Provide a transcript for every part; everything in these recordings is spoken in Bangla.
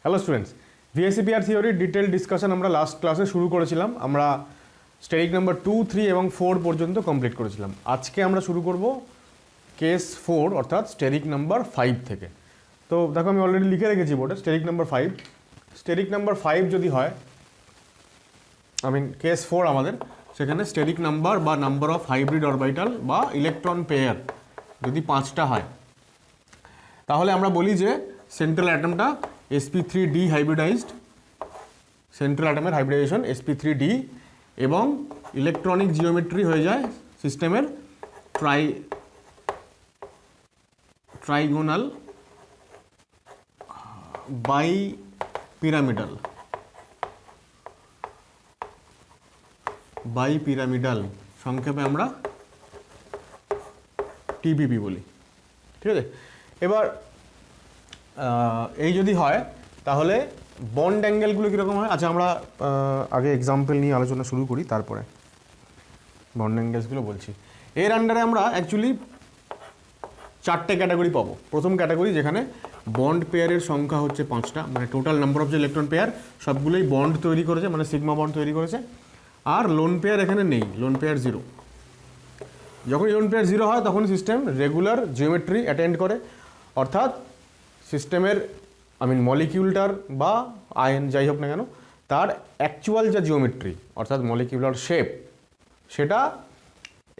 হ্যালো স্টুডেন্টস, ভিএসিপিআর থিওরির ডিটেল ডিসকাশন আমরা লাস্ট ক্লাসে শুরু করেছিলাম। আমরা স্টেরিক নাম্বার 2, 3 এবং 4 পর্যন্ত কমপ্লিট করেছিলাম। আজকে আমরা শুরু করব কেস 4 অর্থাৎ স্টেরিক নাম্বার 5 থেকে। তো দেখো আমি অলরেডি লিখে রেখেছি বোর্ডে স্টেরিক নাম্বার 5। স্টেরিক নাম্বার 5 যদি হয়, কেস 4 আমাদের, সেখানে স্টেরিক নাম্বার বা নাম্বার অফ হাইব্রিড অরবিটাল বা ইলেকট্রন পেয়ার যদি 5টা হয়, তাহলে আমরা বলি যে সেন্ট্রাল অ্যাটমটা sp3d হাইব্রিডাইজড, সেন্ট্রাল অ্যাটমের হাইব্রিডাইজেশন sp3d, এবং ইলেকট্রনিক জিওমেট্রি হয়ে যায় সিস্টেমের ট্রাইগোনাল বাই পিরামিডাল, সংক্ষেপে আমরা টিপিপি বলি। ঠিক আছে, এবার এই যদি হয় তাহলে বন্ড অ্যাঙ্গেলগুলো কীরকম হয়। আচ্ছা, আমরা আগে এক্সাম্পল নিয়ে আলোচনা শুরু করি, তারপরে বন্ড অ্যাঙ্গেলসগুলো বলছি। এর আন্ডারে আমরা অ্যাকচুয়ালি 4টে ক্যাটাগরি পাবো। প্রথম ক্যাটাগরি যেখানে বন্ড পেয়ারের সংখ্যা হচ্ছে 5টা, মানে টোটাল নাম্বার অফ যে ইলেকট্রন পেয়ার সবগুলোই বন্ড তৈরি করেছে, মানে সিগমা বন্ড তৈরি করেছে। আর লোন পেয়ার এখানে নেই, লোন পেয়ার 0। যখন লোন পেয়ার 0 হয় তখন সিস্টেম রেগুলার জিওমেট্রি অ্যাটেন্ড করে, অর্থাৎ সিস্টেমের মলিকিউলটার বা আয়ন যাই হোক না কেন, তার অ্যাকচুয়াল যা জিওমেট্রি অর্থাৎ মলিকিউলার শেপ, সেটা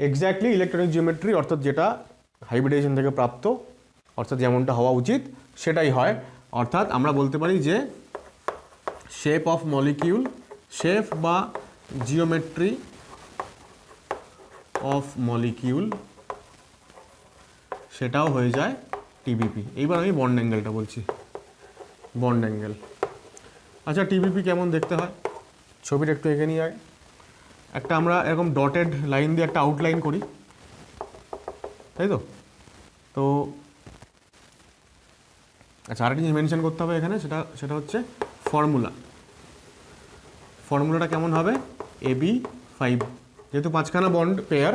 এক্স্যাক্টলি ইলেকট্রনিক জিওমেট্রি অর্থাৎ যেটা হাইব্রিডাইজেশন থেকে প্রাপ্ত, অর্থাৎ যেমনটা হওয়া উচিত সেটাই হয়। অর্থাৎ আমরা বলতে পারি যে শেপ অফ মলিকিউল, শেপ বা জিওমেট্রি অফ মলিকিউল, সেটাও হয়ে যায় টিবিপি। এইবার আমি বন্ড অ্যাঙ্গেলটা বলছি, বন্ড অ্যাঙ্গেল। আচ্ছা, টিবিপি কেমন দেখতে হয় ছবিটা একটু এঁকে নিয়ে আয়। একটা আমরা এরকম ডটেড লাইন দিয়ে একটা আউটলাইন করি, তাই তো। তো আচ্ছা, আরেকটা জিনিস মেনশন করতে হবে এখানে, সেটা হচ্ছে ফর্মুলাটা কেমন হবে, AB5। যেহেতু 5খানা বন্ড পেয়ার,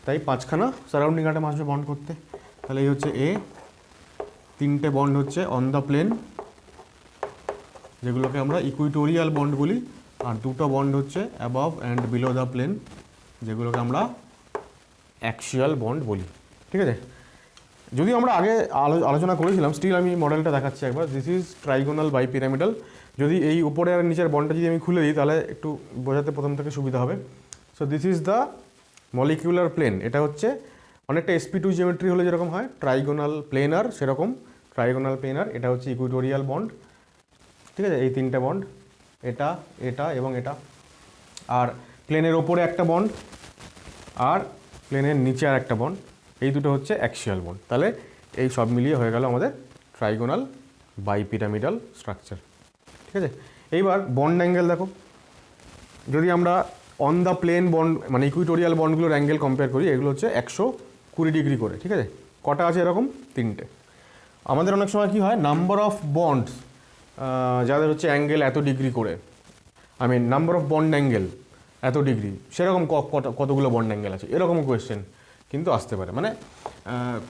তাই 5খানা সারাউন্ডিং আটম আসবে বন্ড করতে। তাহলে এই হচ্ছে এ, 3টে বন্ড হচ্ছে অন দ্য প্লেন, যেগুলোকে আমরা ইকুইটোরিয়াল বন্ড বলি, আর 2টো বন্ড হচ্ছে above and below the plane, যেগুলোকে আমরা অ্যাক্সিয়াল বন্ড বলি। ঠিক আছে, যদি আমরা আগে আলোচনা করেছিলাম, স্টিল আমি মডেলটা দেখাচ্ছি একবার। This is trigonal bipyramidal. যদি এই উপরে আর নিচের বন্ডটা যদি আমি খুলে দিই তাহলে একটু বোঝাতে প্রথম থেকে সুবিধা হবে। So this is the molecular plane. এটা হচ্ছে অনেকটা sp2 জিওমেট্রি হলে যেরকম হয় ট্রাইগোনাল প্লেনার, সেরকম ট্রাইগোনাল প্লেনার। এটা হচ্ছে ইকুইটোরিয়াল বন্ড। ঠিক আছে, এই 3টে বন্ড, এটা, এটা এবং এটা। আর প্লেনের ওপরে একটা বন্ড আর প্লেনের নিচে আর একটা বন্ড, এই দুটো হচ্ছে অ্যাক্সিয়াল বন্ড। তাহলে এই সব মিলিয়ে হয়ে গেল আমাদের ট্রাইগোনাল বাই পিরামিডাল স্ট্রাকচার। ঠিক আছে, এইবার বন্ড অ্যাঙ্গেল দেখো। যদি আমরা অন দ্য প্লেন বন্ড মানে ইকুইটোরিয়াল বন্ডগুলোর অ্যাঙ্গেল কম্পেয়ার করি, এগুলো হচ্ছে 120 ডিগ্রি করে। ঠিক আছে, কটা আছে এরকম? 3টে। আমাদের অনেক সময় কী হয়, নাম্বার অফ বন্ডস যাদের হচ্ছে অ্যাঙ্গেল এত ডিগ্রি করে, নাম্বার অফ বন্ড অ্যাঙ্গেল এত ডিগ্রি, সেরকম কতগুলো বন্ড অ্যাঙ্গেল আছে, এরকম কোয়েশ্চেন কিন্তু আসতে পারে। মানে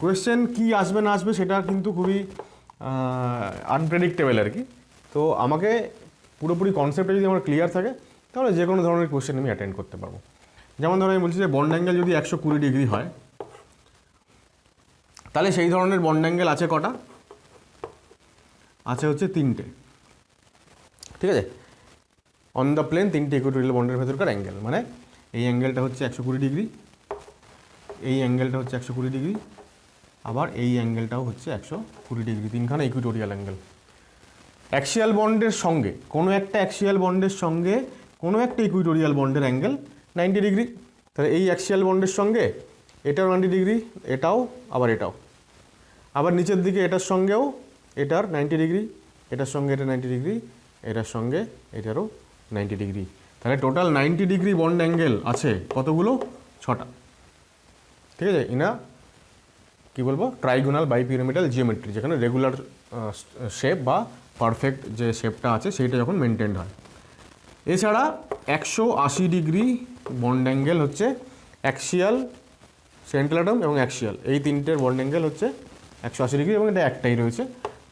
কোয়েশ্চেন কি আসবে না আসবে সেটা কিন্তু খুবই আনপ্রেডিক্টেবল আর কি। তো আমাকে পুরোপুরি কনসেপ্টে যদি আমার ক্লিয়ার থাকে, তাহলে যে কোনো ধরনের কোয়েশ্চেন আমি অ্যাটেন্ড করতে পারবো। যেমন ধরো আমি বলছি যে বন্ড অ্যাঙ্গেল যদি 120 ডিগ্রি হয়, তাহলে সেই ধরনের বন্ড অ্যাঙ্গেল আছে কটা? আছে হচ্ছে 3টে। ঠিক আছে, অন দ্য প্লেন 3টে ইকুইটোরিয়াল বন্ডের ভেতরকার অ্যাঙ্গেল, মানে এই অ্যাঙ্গেলটা হচ্ছে 120 ডিগ্রি, এই অ্যাঙ্গেলটা হচ্ছে 120 ডিগ্রি, আবার এই অ্যাঙ্গেলটাও হচ্ছে 120 ডিগ্রি। 3খানা ইকুইটোরিয়াল অ্যাঙ্গেল। অ্যাক্সিয়াল বন্ডের সঙ্গে কোনো একটা অ্যাক্সিয়াল বন্ডের সঙ্গে কোনো একটা ইকুইটোরিয়াল বন্ডের অ্যাঙ্গেল 90 ডিগ্রি। তাহলে এই অ্যাক্সিয়াল বন্ডের সঙ্গে এটাও 90 ডিগ্রি, এটাও, আবার এটাও। আবার নিচের দিকে এটার সঙ্গেও এটার 90 ডিগ্রি, এটার সঙ্গে এটা 90 ডিগ্রি, এটার সঙ্গে এটারও 90 ডিগ্রি। তাহলে টোটাল 90 ডিগ্রি বন্ড অ্যাঙ্গেল আছে কতগুলো? 6টা। ঠিক আছে, কী বলবো, ট্রাইগোনাল বাই পিরামিডাল জিওমেট্রি, যেখানে রেগুলার শেপ বা পারফেক্ট যে শেপটা আছে সেইটা যখন মেনটেন্ড হয়। এছাড়া 180 ডিগ্রি বন্ড অ্যাঙ্গেল হচ্ছে অ্যাক্সিয়াল, সেন্ট্রাল অ্যাটম এবং অ্যাক্সিয়াল, এই 3টের বন্ড অ্যাঙ্গেল হচ্ছে 180 ডিগ্রি, এবং এটা একটাই রয়েছে।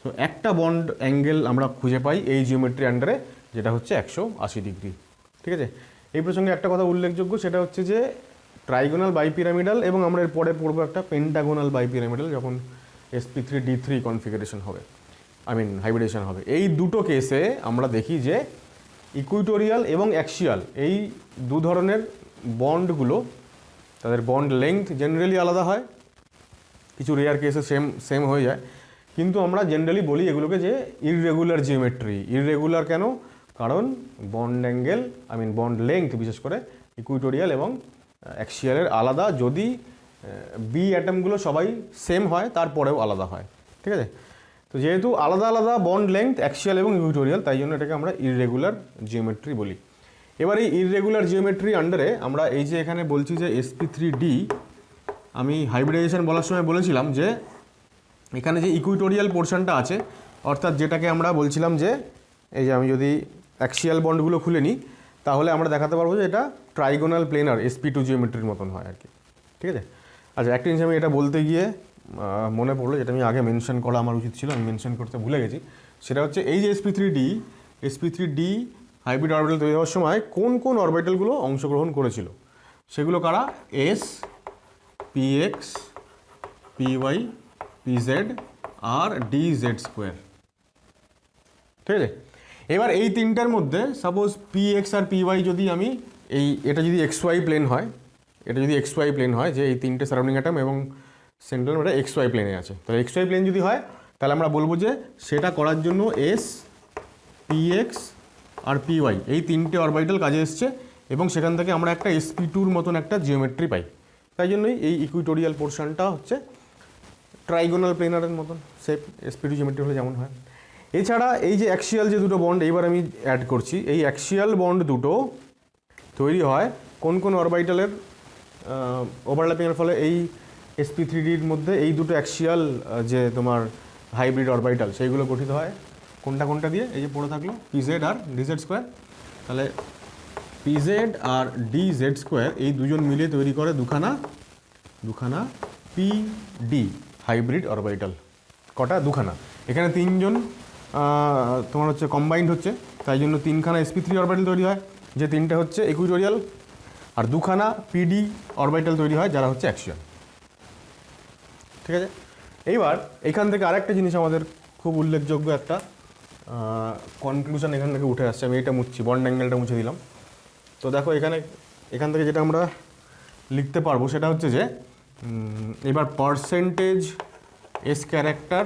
সো একটা বন্ড অ্যাঙ্গেল আমরা খুঁজে পাই এই জিওমেট্রি আন্ডারে, যেটা হচ্ছে 180 ডিগ্রি। ঠিক আছে, এই প্রসঙ্গে একটা কথা উল্লেখযোগ্য, সেটা হচ্ছে যে ট্রাইগোনাল বাইপিরামিডাল এবং আমরা এর পরে পড়বো একটা পেন্টাগোনাল বাইপিরামিডাল যখন sp3d3 কনফিগারেশন হবে, হাইব্রিডেশন হবে। এই দুটো কেসে আমরা দেখি যে ইকুইটোরিয়াল এবং অ্যাক্সিয়াল এই দু ধরনের বন্ডগুলো, তাদের বন্ড লেংথ জেনারেলি আলাদা হয়, কিছু রেয়ার কেসে সেম হয়ে যায়, কিন্তু আমরা জেনারেলি বলি এগুলোকে যে ইররেগুলার জিওমেট্রি। ইররেগুলার কেন? কারণ বন্ড অ্যাঙ্গেল বন্ড লেংথ বিশেষ করে ইকুইটোরিয়াল এবং অ্যাক্সিয়ালের আলাদা, যদি বি অ্যাটমগুলো সবাই সেম হয় তারপরেও আলাদা হয়। ঠিক আছে, তো যেহেতু আলাদা আলাদা বন্ড লেংথ অ্যাক্সিয়াল এবং ইকুইটোরিয়াল, তাই জন্য এটাকে আমরা ইররেগুলার জিওমেট্রি বলি। এবার এই ইররেগুলার জিওমেট্রি আন্ডারে আমরা এই যে এখানে বলছি যে sp3d, আমি হাইব্রিডাইজেশন বলার সময় বলেছিলাম যে এখানে যে ইকুইটোরিয়াল পোর্শনটা আছে, অর্থাৎ যেটাকে আমরা বলছিলাম যে এই যে আমি যদি অ্যাক্সিয়াল বন্ডগুলো খুলে নিই তাহলে আমরা দেখাতে পারবো যে এটা ট্রাইগোনাল প্লেনার sp2 জিওমেট্রির মতন হয় আর কি। ঠিক আছে, আচ্ছা একটা জিনিস আমি এটা বলতে গিয়ে মনে পড়লো, যেটা আমি আগে মেনশন করা আমার উচিত ছিল, আমি মেনশন করতে ভুলে গেছি। সেটা হচ্ছে এই যে sp3d হাইব্রিড অরবিটাল তৈরি হওয়ার সময় কোন কোন অরবিটালগুলো অংশগ্রহণ করেছিল, সেগুলো কারা? s, px, py, pz আর dz²। ঠিক আছে, এবার এই তিনটার মধ্যে সাপোজ px আর py যদি আমি এটা যদি xy প্লেন হয়, যে এই তিনটে সারাউন্ডিং অ্যাটম এবং সেন্ট্রাল এটা xy প্লেনে আছে, তাহলে xy প্লেন যদি হয় তাহলে আমরা বলবো যে সেটা করার জন্য s, px আর py এই তিনটে অরবিটাল কাজে এসছে এবং সেখান থেকে আমরা একটা sp2-র মতন একটা জিওমেট্রি পাই। তাই জন্যই এই ইকুইটোরিয়াল পোর্শনটা হচ্ছে ট্রাইগোনাল প্লেনারের মতন সেপ sp2 জিওমেট্রি হলে যেমন হয়। এছাড়া এই যে অ্যাক্সিয়াল যে দুটো বন্ড এইবার আমি অ্যাড করছি, এই অ্যাক্সিয়াল বন্ড দুটো তৈরি হয় কোন কোন অরবিটালের ওভারল্যাপিংয়ের ফলে? এই sp3dর মধ্যে এই দুটো অ্যাক্সিয়াল যে তোমার হাইব্রিড অরবিটাল সেইগুলো গঠিত হয় কোনটা দিয়ে? এই যে পড়ে থাকলো pz আর dz²। তাহলে pz আর dz² এই দুজন মিলে তৈরি করে দুখানা pd হাইব্রিড অরবিটাল। কটা? দুখানা। এখানে তিনজন তোমার হচ্ছে কম্বাইন্ড হচ্ছে, তাই জন্য তিনখানা sp3 অরবিটাল তৈরি হয়, যে তিনটে হচ্ছে ইকুইটোরিয়াল, আর দুখানা pd অরবিটাল তৈরি হয় যারা হচ্ছে অ্যাক্সিয়াল। ঠিক আছে, এইবার এখান থেকে আরেকটা জিনিস আমাদের খুব উল্লেখযোগ্য একটা কনক্লুশন এখান থেকে উঠে আসছে। আমি এটা মুছছি, বন্ড অ্যাঙ্গেলটা মুছে দিলাম। তো দেখো এখান থেকে যেটা আমরা লিখতে পারবো সেটা হচ্ছে যে এবার percentage s character,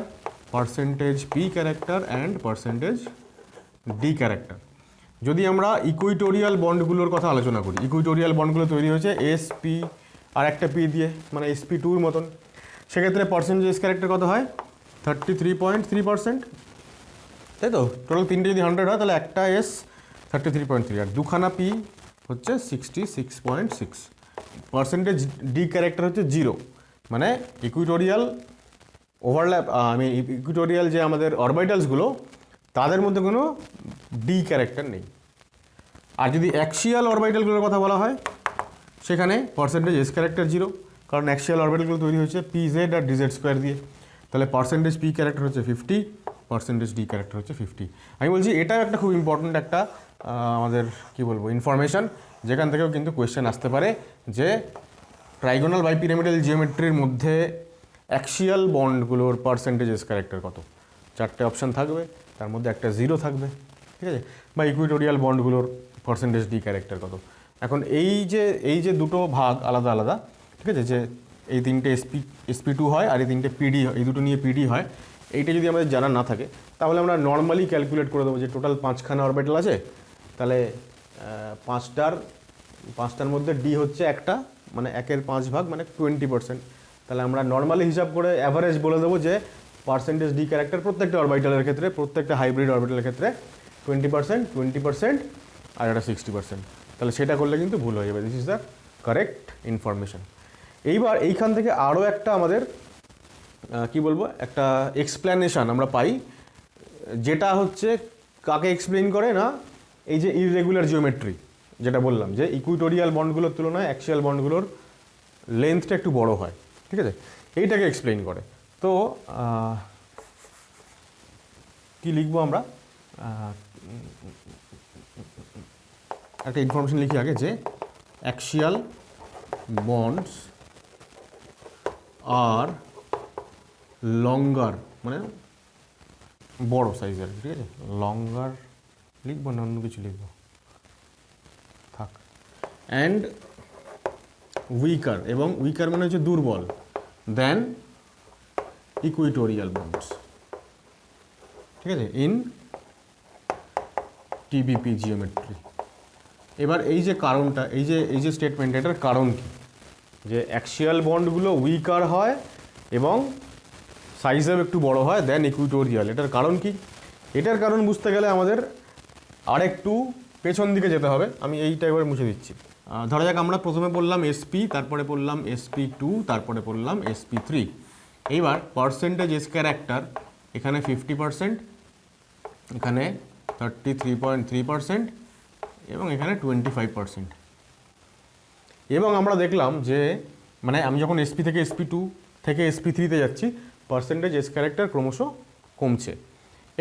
percentage p character and percentage d character. যদি আমরা ইকুইটোরিয়াল বন্ডগুলোর কথা আলোচনা করি, ইকুইটোরিয়াল বন্ডগুলো তৈরি হয়েছে sp আর একটা p দিয়ে, মানে sp2-র মতন, সেক্ষেত্রে পার্সেন্টেজ s ক্যারেক্টার কত হয়? 33.3%। তাই তো, টোটাল তিনটে যদি 100 হয় তাহলে একটা s 33.3 আর দুখানা p হচ্ছে 66.6। পার্সেন্টেজ d ক্যারেক্টার হচ্ছে 0, মানে ইকুইটোরিয়াল ওভারল্যাপ ইকুইটোরিয়াল যে আমাদের অরবিটালসগুলো তাদের মধ্যে কোনো ডি ক্যারেক্টার নেই। আর যদি অ্যাক্সিয়াল অরবিটালগুলোর কথা বলা হয় সেখানে পার্সেন্টেজ এস ক্যারেক্টার 0, কারণ অ্যাক্সিয়াল অরবিটালগুলো তৈরি হয়েছে pz আর dz² দিয়ে। তাহলে পার্সেন্টেজ p ক্যারেক্টার হচ্ছে 50, পার্সেন্টেজ d ক্যারেক্টার হচ্ছে 50। আমি বলছি এটাও একটা খুব ইম্পর্ট্যান্ট একটা আমাদের কি বলবো ইনফরমেশান, যেখান থেকেও কিন্তু কোয়েশ্চেন আসতে পারে যে ট্রাইগোনাল বাইপিরামিডাল জিওমেট্রির মধ্যে অ্যাক্সিয়াল বন্ডগুলোর পার্সেন্টেজ এস ক্যারেক্টার কত। 4টে অপশান থাকবে, তার মধ্যে একটা 0 থাকবে। ঠিক আছে, বা ইকুইটোরিয়াল বন্ডগুলোর পার্সেন্টেজ ডি ক্যারেক্টার কত। এখন এই যে দুটো ভাগ আলাদা আলাদা, ঠিক আছে, যে এই তিনটে sp2 হয় আর এই তিনটে pd হয়, এই দুটো নিয়ে pd হয়, এইটা যদি আমাদের জানা না থাকে তাহলে আমরা নর্মালি ক্যালকুলেট করে দেবো যে টোটাল 5খানা অরবিটাল আছে, তাহলে পাঁচটার মধ্যে d হচ্ছে একটা, মানে 1/5 ভাগ, মানে 20%। তাহলে আমরা নর্মালি হিসাব করে অ্যাভারেজ বলে দেবো যে পার্সেন্টেজ ডি ক্যারেক্টার প্রত্যেকটা অরবিটালের ক্ষেত্রে, প্রত্যেকটা হাইব্রিড অরবিটালের ক্ষেত্রে 20% আর একটা 60%। তাহলে সেটা করলে কিন্তু ভুল হয়ে যাবে। This is the correct information. এইবার এইখান থেকে আরও একটা আমাদের কি বলবো একটা এক্সপ্লেনেশন আমরা পাই, যেটা হচ্ছে কাকে এক্সপ্লেইন করে না, এই যে ইররেগুলার জিওমেট্রি যেটা বললাম যে ইকুইটোরিয়াল বন্ডগুলোর তুলনায় অ্যাক্সিয়াল বন্ডগুলোর লেন্থটা একটু বড় হয়। ঠিক আছে, এইটাকে এক্সপ্লেইন করে। তো কি লিখবো আমরা, একটা ইনফরমেশন লিখি আগে যে অ্যাক্সিয়াল বন্ডস আর লঙ্গার, মানে বড় সাইজের, ঠিক আছে, লঙ্গার লিখবো না অন্য কিছু লিখবো, থাক, অ্যান্ড উইকার, এবং উইকার মানে হচ্ছে দুর্বল, দেন ইকুইটোরিয়াল বন্ডস, ঠিক আছে, ইন টিবিপি জিওমেট্রি। এবার এই যে কারণটা, এই যে স্টেটমেন্ট, এটার কারণ কি, যে অ্যাক্সিয়াল বন্ডগুলো উইকার হয় এবং সাইজেও একটু বড় হয় দেন ইকুইটোরিয়াল, এটার কারণ কি? এটার কারণ বুঝতে গেলে আমাদের আরেকটু পেছন দিকে যেতে হবে। আমি এইটা এবার মুছে দিচ্ছি। ধরা যাক আমরা প্রথমে পড়লাম এসপি, তারপরে পড়লাম SP2, তারপরে পড়লাম SP3। এইবার পার্সেন্টেজ এস ক্যারেক্টার, এখানে 50%, এখানে 33.3% এবং এখানে 25%। এবং আমরা দেখলাম যে মানে আমি যখন SP থেকে SP2 থেকে SP3-তে যাচ্ছি, পার্সেন্টেজ এস ক্যারেক্টার ক্রমশ কমছে।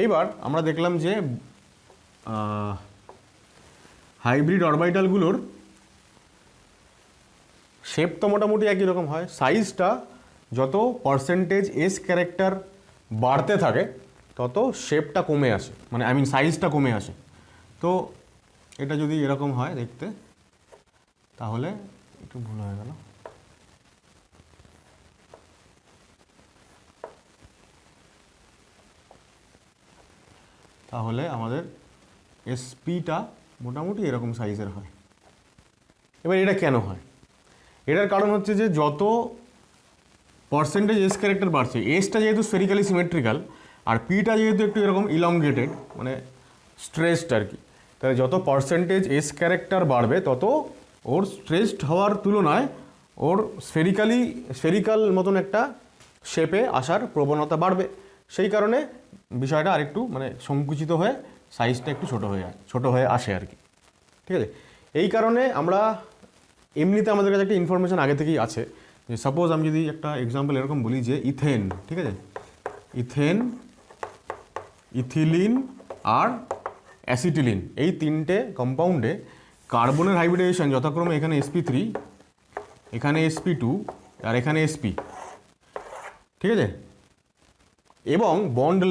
এইবার আমরা দেখলাম যে হাইব্রিড অরবিটালগুলোর শেপ তো মোটামুটি একই রকম হয়, সাইজটা যত পার্সেন্টেজ এস ক্যারেক্টার বাড়তে থাকে তত শেপটা কমে আসে, মানে সাইজটা কমে আসে। তো এটা যদি এরকম হয় দেখতে, তাহলে একটু ভুল হয়ে গেল, তাহলে আমাদের এসপিটা মোটামুটি এরকম সাইজের হয়। এবার এটা কেন হয়? এটার কারণ হচ্ছে যে যত পার্সেন্টেজ এস ক্যারেক্টার বাড়ছে, এসটা যেহেতু স্ফেরিক্যালি সিমেট্রিক্যাল আর পিটা যেহেতু একটু এরকম ইলংগেটেড, মানে স্ট্রেসড আর কি, তাহলে যত পার্সেন্টেজ এস ক্যারেক্টার বাড়বে তত ওর স্ট্রেসড হওয়ার তুলনায় ওর স্ফেরিক্যাল মতন একটা শেপে আসার প্রবণতা বাড়বে। সেই কারণে বিষয়টা আরেকটু মানে সংকুচিত হয়ে সাইজটা একটু ছোট হয়ে আসে আর কি, ঠিক আছে। এই কারণে আমরা এমনিতে আমাদের কাছে একটা ইনফরমেশন আগে থেকেই আছে যে সাপোজ আমি যদি একটা এক্সাম্পল এরকম বলি যে ইথেন, ঠিক আছে, ইথেন, ইথিলিন আর অ্যাসিটিলিন, এই তিনটে কম্পাউন্ডে কার্বনের হাইব্রিডাইজেশন যথাক্রমে এখানে SP3, এখানে SP2 আর এখানে SP, ঠিক আছে। এবং বন্ড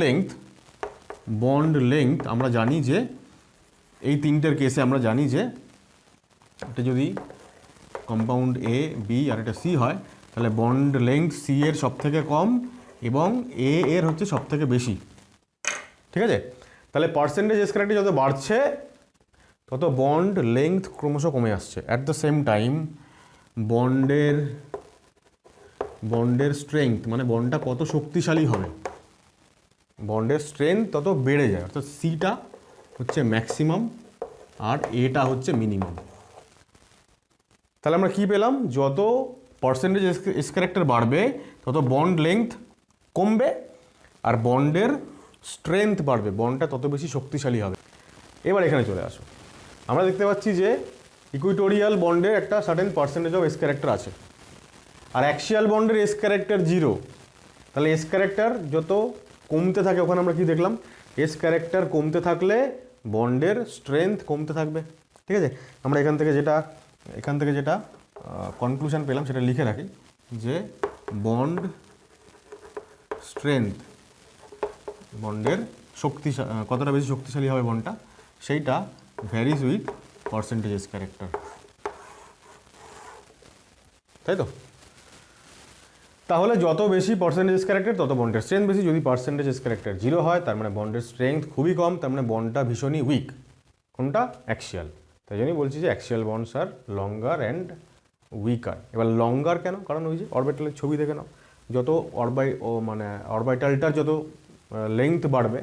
লেংথ আমরা জানি যে এই তিনটের কেসে আমরা জানি যে এটা যদি কম্পাউন্ড A, B আর এটা C হয়, তাহলে বন্ড লেংথ C এর সব থেকে কম এবং A এর হচ্ছে সব থেকে বেশি, ঠিক আছে। তাহলে পার্সেন্টেজ এস ক্যারেক্টার যত বাড়ছে তত বন্ড লেংথ ক্রমশ কমে আসছে। অ্যাট দ্য সেম টাইম বন্ডের স্ট্রেংথ, মানে বন্ডটা কত শক্তিশালী হবে, বন্ডের স্ট্রেংথ তত বেড়ে যায়, অর্থাৎ সিটা হচ্ছে ম্যাক্সিমাম আর এটা হচ্ছে মিনিমাম। তাহলে আমরা কি পেলাম, যত পার্সেন্টেজ এস ক্যারেক্টার বাড়বে তত বন্ড লেংথ কমবে আর বন্ডের স্ট্রেংথ বাড়বে, বন্ডটা তত বেশি শক্তিশালী হবে। এবার এখানে চলে আসো, আমরা দেখতে পাচ্ছি যে ইকুইটোরিয়াল বন্ডের একটা certain percentage of S character আছে আর অ্যাক্সিয়াল বন্ডের এস ক্যারেক্টার 0। তাহলে এস ক্যারেক্টার যত কমতে থাকে, ওখানে আমরা কি দেখলাম, এস ক্যারেক্টার কমতে থাকলে বন্ডের স্ট্রেংথ কমতে থাকবে, ঠিক আছে। আমরা এখান থেকে যেটা কনক্লুশন পেলাম সেটা লিখে রাখি যে বন্ড স্ট্রেংথ, বন্ডের কতটা বেশি শক্তিশালী হবে বন্ডটা, সেইটা varies with percentage S character, তাই তো। তাহলে যত বেশি পার্সেন্টেজ এস ক্যারেক্টার তত বন্ডের স্ট্রেংথ বেশি। যদি পার্সেন্টেজ এস ক্যারেক্টার 0 হয় তার মানে বন্ডের স্ট্রেংথ খুবই কম, তার মানে বন্ডটা ভীষণই উইক। কোনটা? অ্যাক্সিয়াল। তাই জন্যই বলছি যে অ্যাক্সিয়াল বন্ডস আর লঙ্গার অ্যান্ড উইকার। এবার লঙ্গার কেন? কারণ ওই যে অরবিটালের ছবি দেখে নাও, যত অরবিটালটার যত লেংথ বাড়বে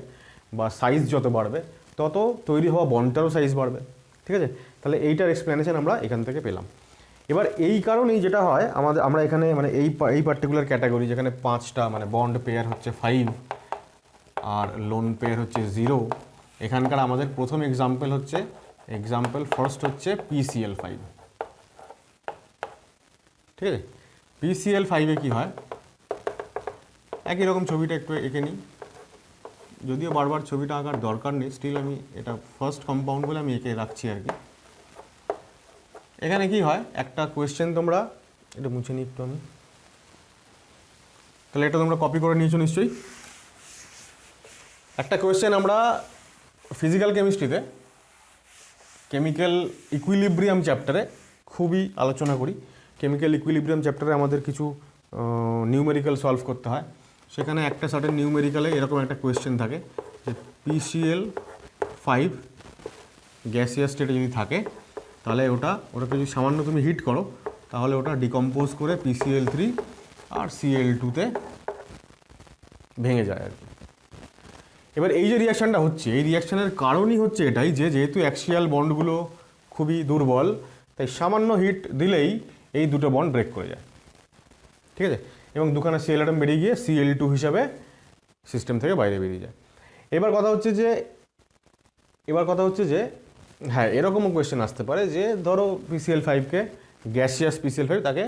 বা সাইজ যত বাড়বে তত তৈরি হওয়া বন্ডটারও সাইজ বাড়বে, ঠিক আছে। তাহলে এইটার এক্সপ্লেনেশন আমরা এখান থেকে পেলাম। এবার এই কারণেই যেটা হয় আমরা এখানে মানে এই পার্টিকুলার ক্যাটাগরি যেখানে 5টা মানে বন্ড পেয়ার হচ্ছে 5 আর লোন পেয়ার হচ্ছে 0, এখানকার আমাদের প্রথম এক্সাম্পল ফার্স্ট হচ্ছে PCl5, ঠিক আছে। PCl5-এ কী হয়, একই রকম ছবিটা একটু এঁকে নিই। যদিও বারবার ছবিটা আঁকার দরকার নেই, স্টিল আমি এটা ফার্স্ট কম্পাউন্ড বলে আমি এঁকে রাখছি আর কি। এখানে কি হয়, একটা কোয়েশ্চেন তোমরা এটা মুছে নিই একটু আমি, তাহলে এটা তোমরা কপি করে নিয়েছো নিশ্চয়ই। একটা কোয়েশ্চেন আমরা ফিজিক্যাল কেমিস্ট্রিতে কেমিক্যাল ইকুইলিব্রিয়াম চ্যাপ্টারে খুবই আলোচনা করি। কেমিক্যাল ইকুইলিব্রিয়াম চ্যাপ্টারে আমাদের কিছু নিউমেরিক্যাল সলভ করতে হয়। সেখানে একটা সার্টেন নিউমেরিক্যালে এরকম একটা কোয়েশ্চেন থাকে যে PCl5 গ্যাসিয়াস স্টেটে যদি থাকে তাহলে ওটাকে যদি সামান্য তুমি হিট করো তাহলে ওটা ডিকম্পোজ করে PCl3 আর Cl2-তে ভেঙে যায় আর কি। এবার এই যে রিয়াকশানটা হচ্ছে, এই রিয়াকশানের কারণই হচ্ছে এটাই যে যেহেতু অ্যাক্সিয়াল বন্ডগুলো খুবই দুর্বল, তাই সামান্য হিট দিলেই এই দুটো বন্ড ব্রেক করে যায়, ঠিক আছে, এবং দুখানা Cl অ্যাটম বেরিয়ে গিয়ে Cl2 হিসাবে সিস্টেম থেকে বাইরে বেরিয়ে যায়। এবার কথা হচ্ছে যে হ্যাঁ, এরকমও কোয়েশ্চেন আসতে পারে যে ধরো PCl5কে গ্যাসিয়াস PCl5 তাকে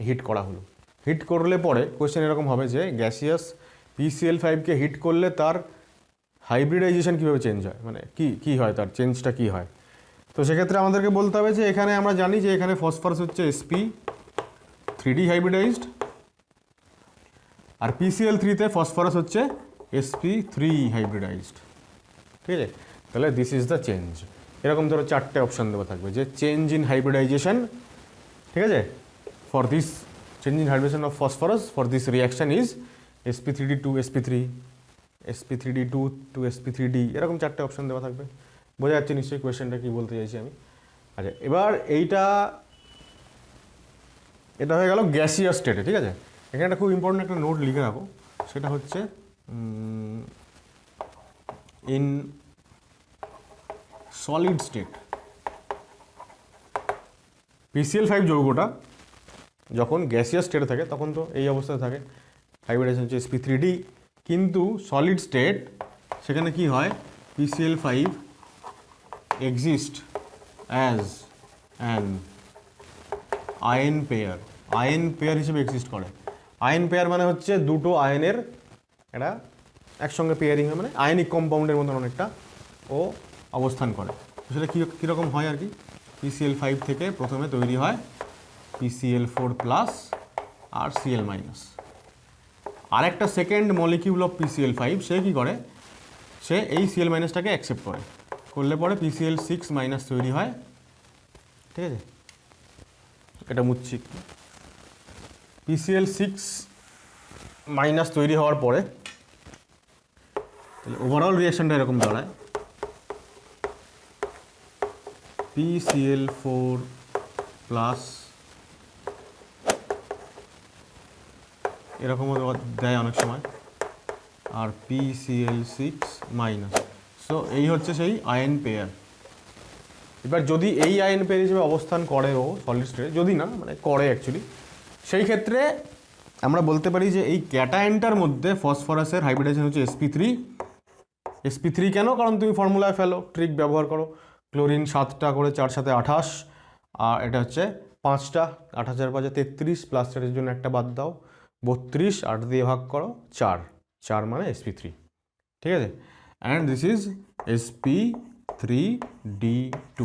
হিট করা হলো, হিট করলে পরে কোয়েশ্চেন এরকম হবে যে গ্যাসিয়াস PCl5কে হিট করলে তার হাইব্রিডাইজেশন কীভাবে চেঞ্জ হয়, মানে কি হয়, তার চেঞ্জটা কি হয়। তো সেক্ষেত্রে আমাদেরকে বলতে হবে যে এখানে আমরা জানি যে এখানে ফসফরাস হচ্ছে sp3d হাইব্রিডাইজড, আর PCl3-তে ফসফরাস হচ্ছে sp3 হাইব্রিডাইজড, ঠিক আছে। তাহলে দিস ইজ দ্য চেঞ্জ। এরকম ধরো 4টে অপশান দেওয়া থাকবে যে চেঞ্জ ইন হাইব্রিডাইজেশন, ঠিক আছে, for this change in hybridization of phosphorus for this reaction is sp3d to sp3, sp3d to sp3d, এরকম 4টে অপশান দেওয়া থাকবে। বোঝা যাচ্ছে নিশ্চয়ই কোয়েশ্চেনটা কী বলতে চাইছি আমি। আচ্ছা, এবার এটা হয়ে গেল গ্যাসিয়াস স্টেটে, ঠিক আছে। এখানে একটা খুব ইম্পর্টেন্ট একটা নোট লিখে রাখো, সেটা হচ্ছে ইন সলিড স্টেট PCl5 যৌগটা যখন গ্যাসিয়াস স্টেটে থাকে তখন তো এই অবস্থায় থাকে, হাইব্রিডাইজেশন হচ্ছে sp3d, কিন্তু সলিড স্টেট সেখানে কি হয়, PCl5 exist as an ion pair হিসেবে এক্সিস্ট করে। আয়ন পেয়ার মানে হচ্ছে দুটো আয়নের এটা একসঙ্গে পেয়ারিং হয়, মানে আয়নিক কম্পাউন্ডের মতন অনেকটা ও অবস্থান করে। সেটা কীরকম হয় আর কি, PCl5 থেকে প্রথমে তৈরি হয় PCl4 প্লাস আর Cl মাইনাস। আর একটা সেকেন্ড মলিকিউল অফ PCl5 সে কী করে, সে এই Cl মাইনাসটাকে অ্যাকসেপ্ট করলে পরে PCl6 মাইনাস তৈরি হয়, ঠিক আছে। এটা মুচ্ছি, PCl6 মাইনাস তৈরি হওয়ার পরে তাহলে ওভারঅল রিয়াকশনটা এরকম দাঁড়ায় PCl4 প্লাস, এরকমও দেয় অনেক সময়, আর PCl6 মাইনাস। সো এই হচ্ছে সেই আয়ন পেয়ার। এবার যদি এই আয়ন পেয়ার হিসেবে অবস্থান করে ও সলিড স্টেটে, যদি না মানে করে অ্যাকচুয়ালি, সেই ক্ষেত্রে আমরা বলতে পারি যে এই ক্যাটায়নটার মধ্যে ফসফরাসের হাইব্রিডাইজেশন হচ্ছে sp3 কেন, কারণ তুমি ফর্মুলায় ফেলো, ট্রিক ব্যবহার করো, ক্লোরিন 7টা করে 4 সাথে 28, আর এটা হচ্ছে 5টা, 28 আর 5 33, প্লাস 4 জন্য একটা বাদ দাও 32, 8 দিয়ে ভাগ করো 4 মানে sp3, ঠিক আছে। অ্যান্ড দিস ইজ sp3d2,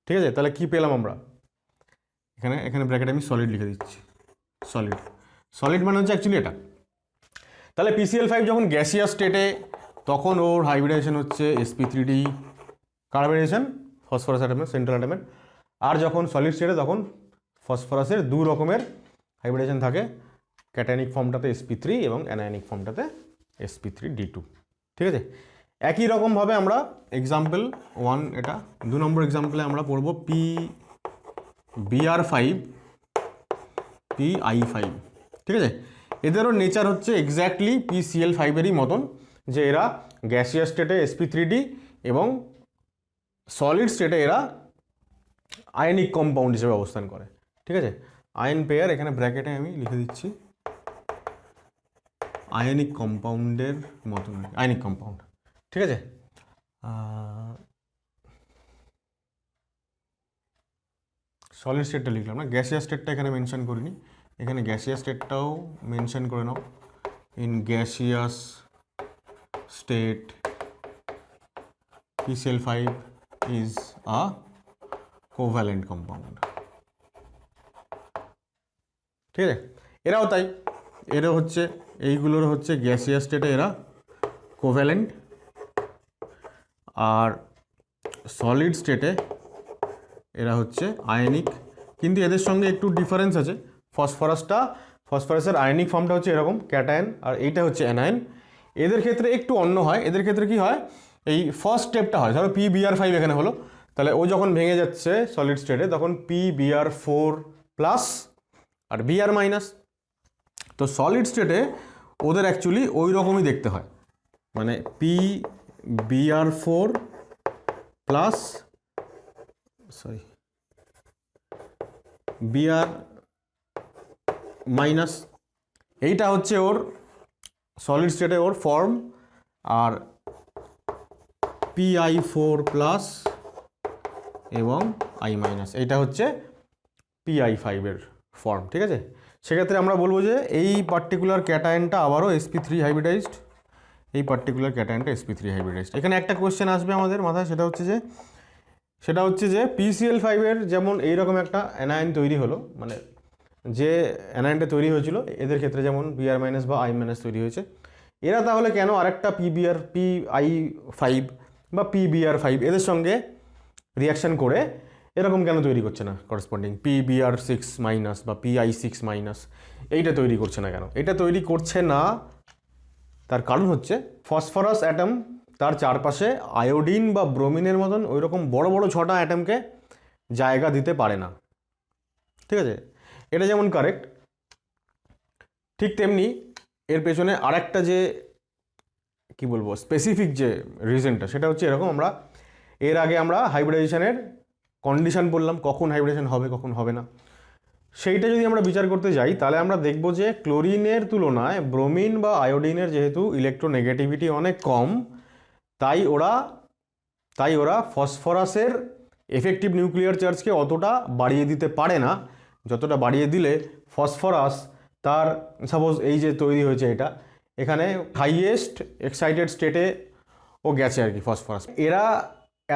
ঠিক আছে। তাহলে কি পেলাম আমরা, এখানে ব্র্যাকেটে আমি সলিড লিখে দিচ্ছি, সলিড মানে হচ্ছে অ্যাকচুয়ালি এটা। তাহলে PCl5 যখন গ্যাসিয়াস স্টেটে তখন ওর হাইব্রিডাইজেশন হচ্ছে sp3d, কার্বনাইজেশন ফসফরাস অ্যাটমের, সেন্ট্রাল অ্যাটমের। আর যখন সলিড স্টেটে তখন ফসফরাসের দু রকমের হাইব্রিডাইজেশন থাকে, ক্যাটায়নিক ফর্মটাতে sp3 এবং অ্যানায়নিক ফর্মটাতে sp3d2, ঠিক আছে। একই রকমভাবে আমরা এক্সাম্পল 1, এটা 2 নম্বর এক্সাম্পলে আমরা পড়ব PBr5 PI5, ঠিক আছে। এদেরও নেচার হচ্ছে এক্স্যাক্টলি PCl5-এরই মতন, যে এরা গ্যাসিয়াস স্টেটে sp3d এবং সলিড স্টেটে এরা আয়নিক কম্পাউন্ড হিসেবে অবস্থান করে, ঠিক আছে। আয়ন পেয়ার এখানে ব্র্যাকেটে আমি লিখে দিচ্ছি আয়নিক কম্পাউন্ডের মতন, আয়নিক কম্পাউন্ড, ঠিক আছে। সলিড স্টেটটা লিখলাম না, গ্যাসিয়াস স্টেটটা এখানে মেনশন করিনি, এখানে গ্যাসিয়াস স্টেটটাও মেনশন করে নাও। In gaseous state PCl5 is a covalent compound. ঠিক আছে, এরাও তাই, এরা হচ্ছে এইগুলোর হচ্ছে গ্যাসিয়াস স্টেটে এরা কোভ্যালেন্ট, আর সলিড স্টেটে এরা হচ্ছে আয়নিক। কিন্তু এদের সঙ্গে একটু ডিফারেন্স আছে। ফসফরাসের আয়নিক ফর্মটা হচ্ছে এরকম ক্যাটায়ন, আর এইটা হচ্ছে অ্যানায়ন। এদের ক্ষেত্রে একটু অন্য হয়। এদের ক্ষেত্রে কি হয়, এই ফার্স্ট স্টেপটা হয়, ধরো PBr5 এখানে হলো, তাহলে ও যখন ভেঙে যাচ্ছে সলিড স্টেটে তখন PBr4 প্লাস আর Br মাইনাস। তো সলিড স্টেটে ওদের অ্যাকচুয়ালি ওই রকমই দেখতে হয়, মানে PBr4 প্লাস Br মাইনাস, এইটা হচ্ছে ওর সলিড স্টেটে ওর ফর্ম। আর Pi4 প্লাস এবং I মাইনাস, এইটা হচ্ছে Pi5 এর ফর্ম। ঠিক আছে, সেক্ষেত্রে আমরা বলবো যে এই পার্টিকুলার ক্যাটায়নটা আবারও sp3 হাইব্রিডাইজড, এই পার্টিকুলার ক্যাটায়নটা sp3 হাইব্রিডাইজড। এখানে একটা কোয়েশ্চেন আসবে আমাদের মাথায়, সেটা হচ্ছে যে PCl5 এর যেমন এইরকম একটা অ্যানায়ন তৈরি হলো, মানে যে অ্যানায়নটা তৈরি হয়েছিল এদের ক্ষেত্রে যেমন Br মাইনাস বা I মাইনাস তৈরি হয়েছে, এরা তাহলে কেন আরেকটা Pi5 বা PBr5 এদের সঙ্গে রিয়াকশান করে এরকম কেন তৈরি করছে না করসপন্ডিং PBr6 মাইনাস বা Pi6 মাইনাস, এইটা তৈরি করছে না কেন? এটা তৈরি করছে না, তার কারণ হচ্ছে ফসফরাস অ্যাটম তার চারপাশে আয়োডিন বা ব্রোমিনের মতন ওই রকম বড় বড় 6টা অ্যাটমকে জায়গা দিতে পারে না। ঠিক আছে, এটা যেমন কারেক্ট, ঠিক তেমনি এর পেছনে আরেকটা যে কি বলবো স্পেসিফিক যে রিজনটা, সেটা হচ্ছে এরকম। আমরা এর আগে আমরা হাইব্রিডাইজেশনের কন্ডিশন বললাম, কখন হাইব্রিডাইজেশন হবে কখন হবে না, সেইটা যদি আমরা বিচার করতে যাই তাহলে আমরা দেখব যে ক্লোরিনের তুলনায় ব্রোমিন বা আয়োডিনের যেহেতু ইলেকট্রোনেগেটিভিটি অনেক কম, তাই ওরা ফসফরাসের এফেক্টিভ নিউক্লিয়ার চার্জকে অতটা বাড়িয়ে দিতে পারে না, যতটা বাড়িয়ে দিলে ফসফরাস তার সাপোজ এই যে তৈরি হয়েছে এটা, এখানে হাইয়েস্ট এক্সাইটেড স্টেটে ও গেছে আর কি ফসফরাস। এরা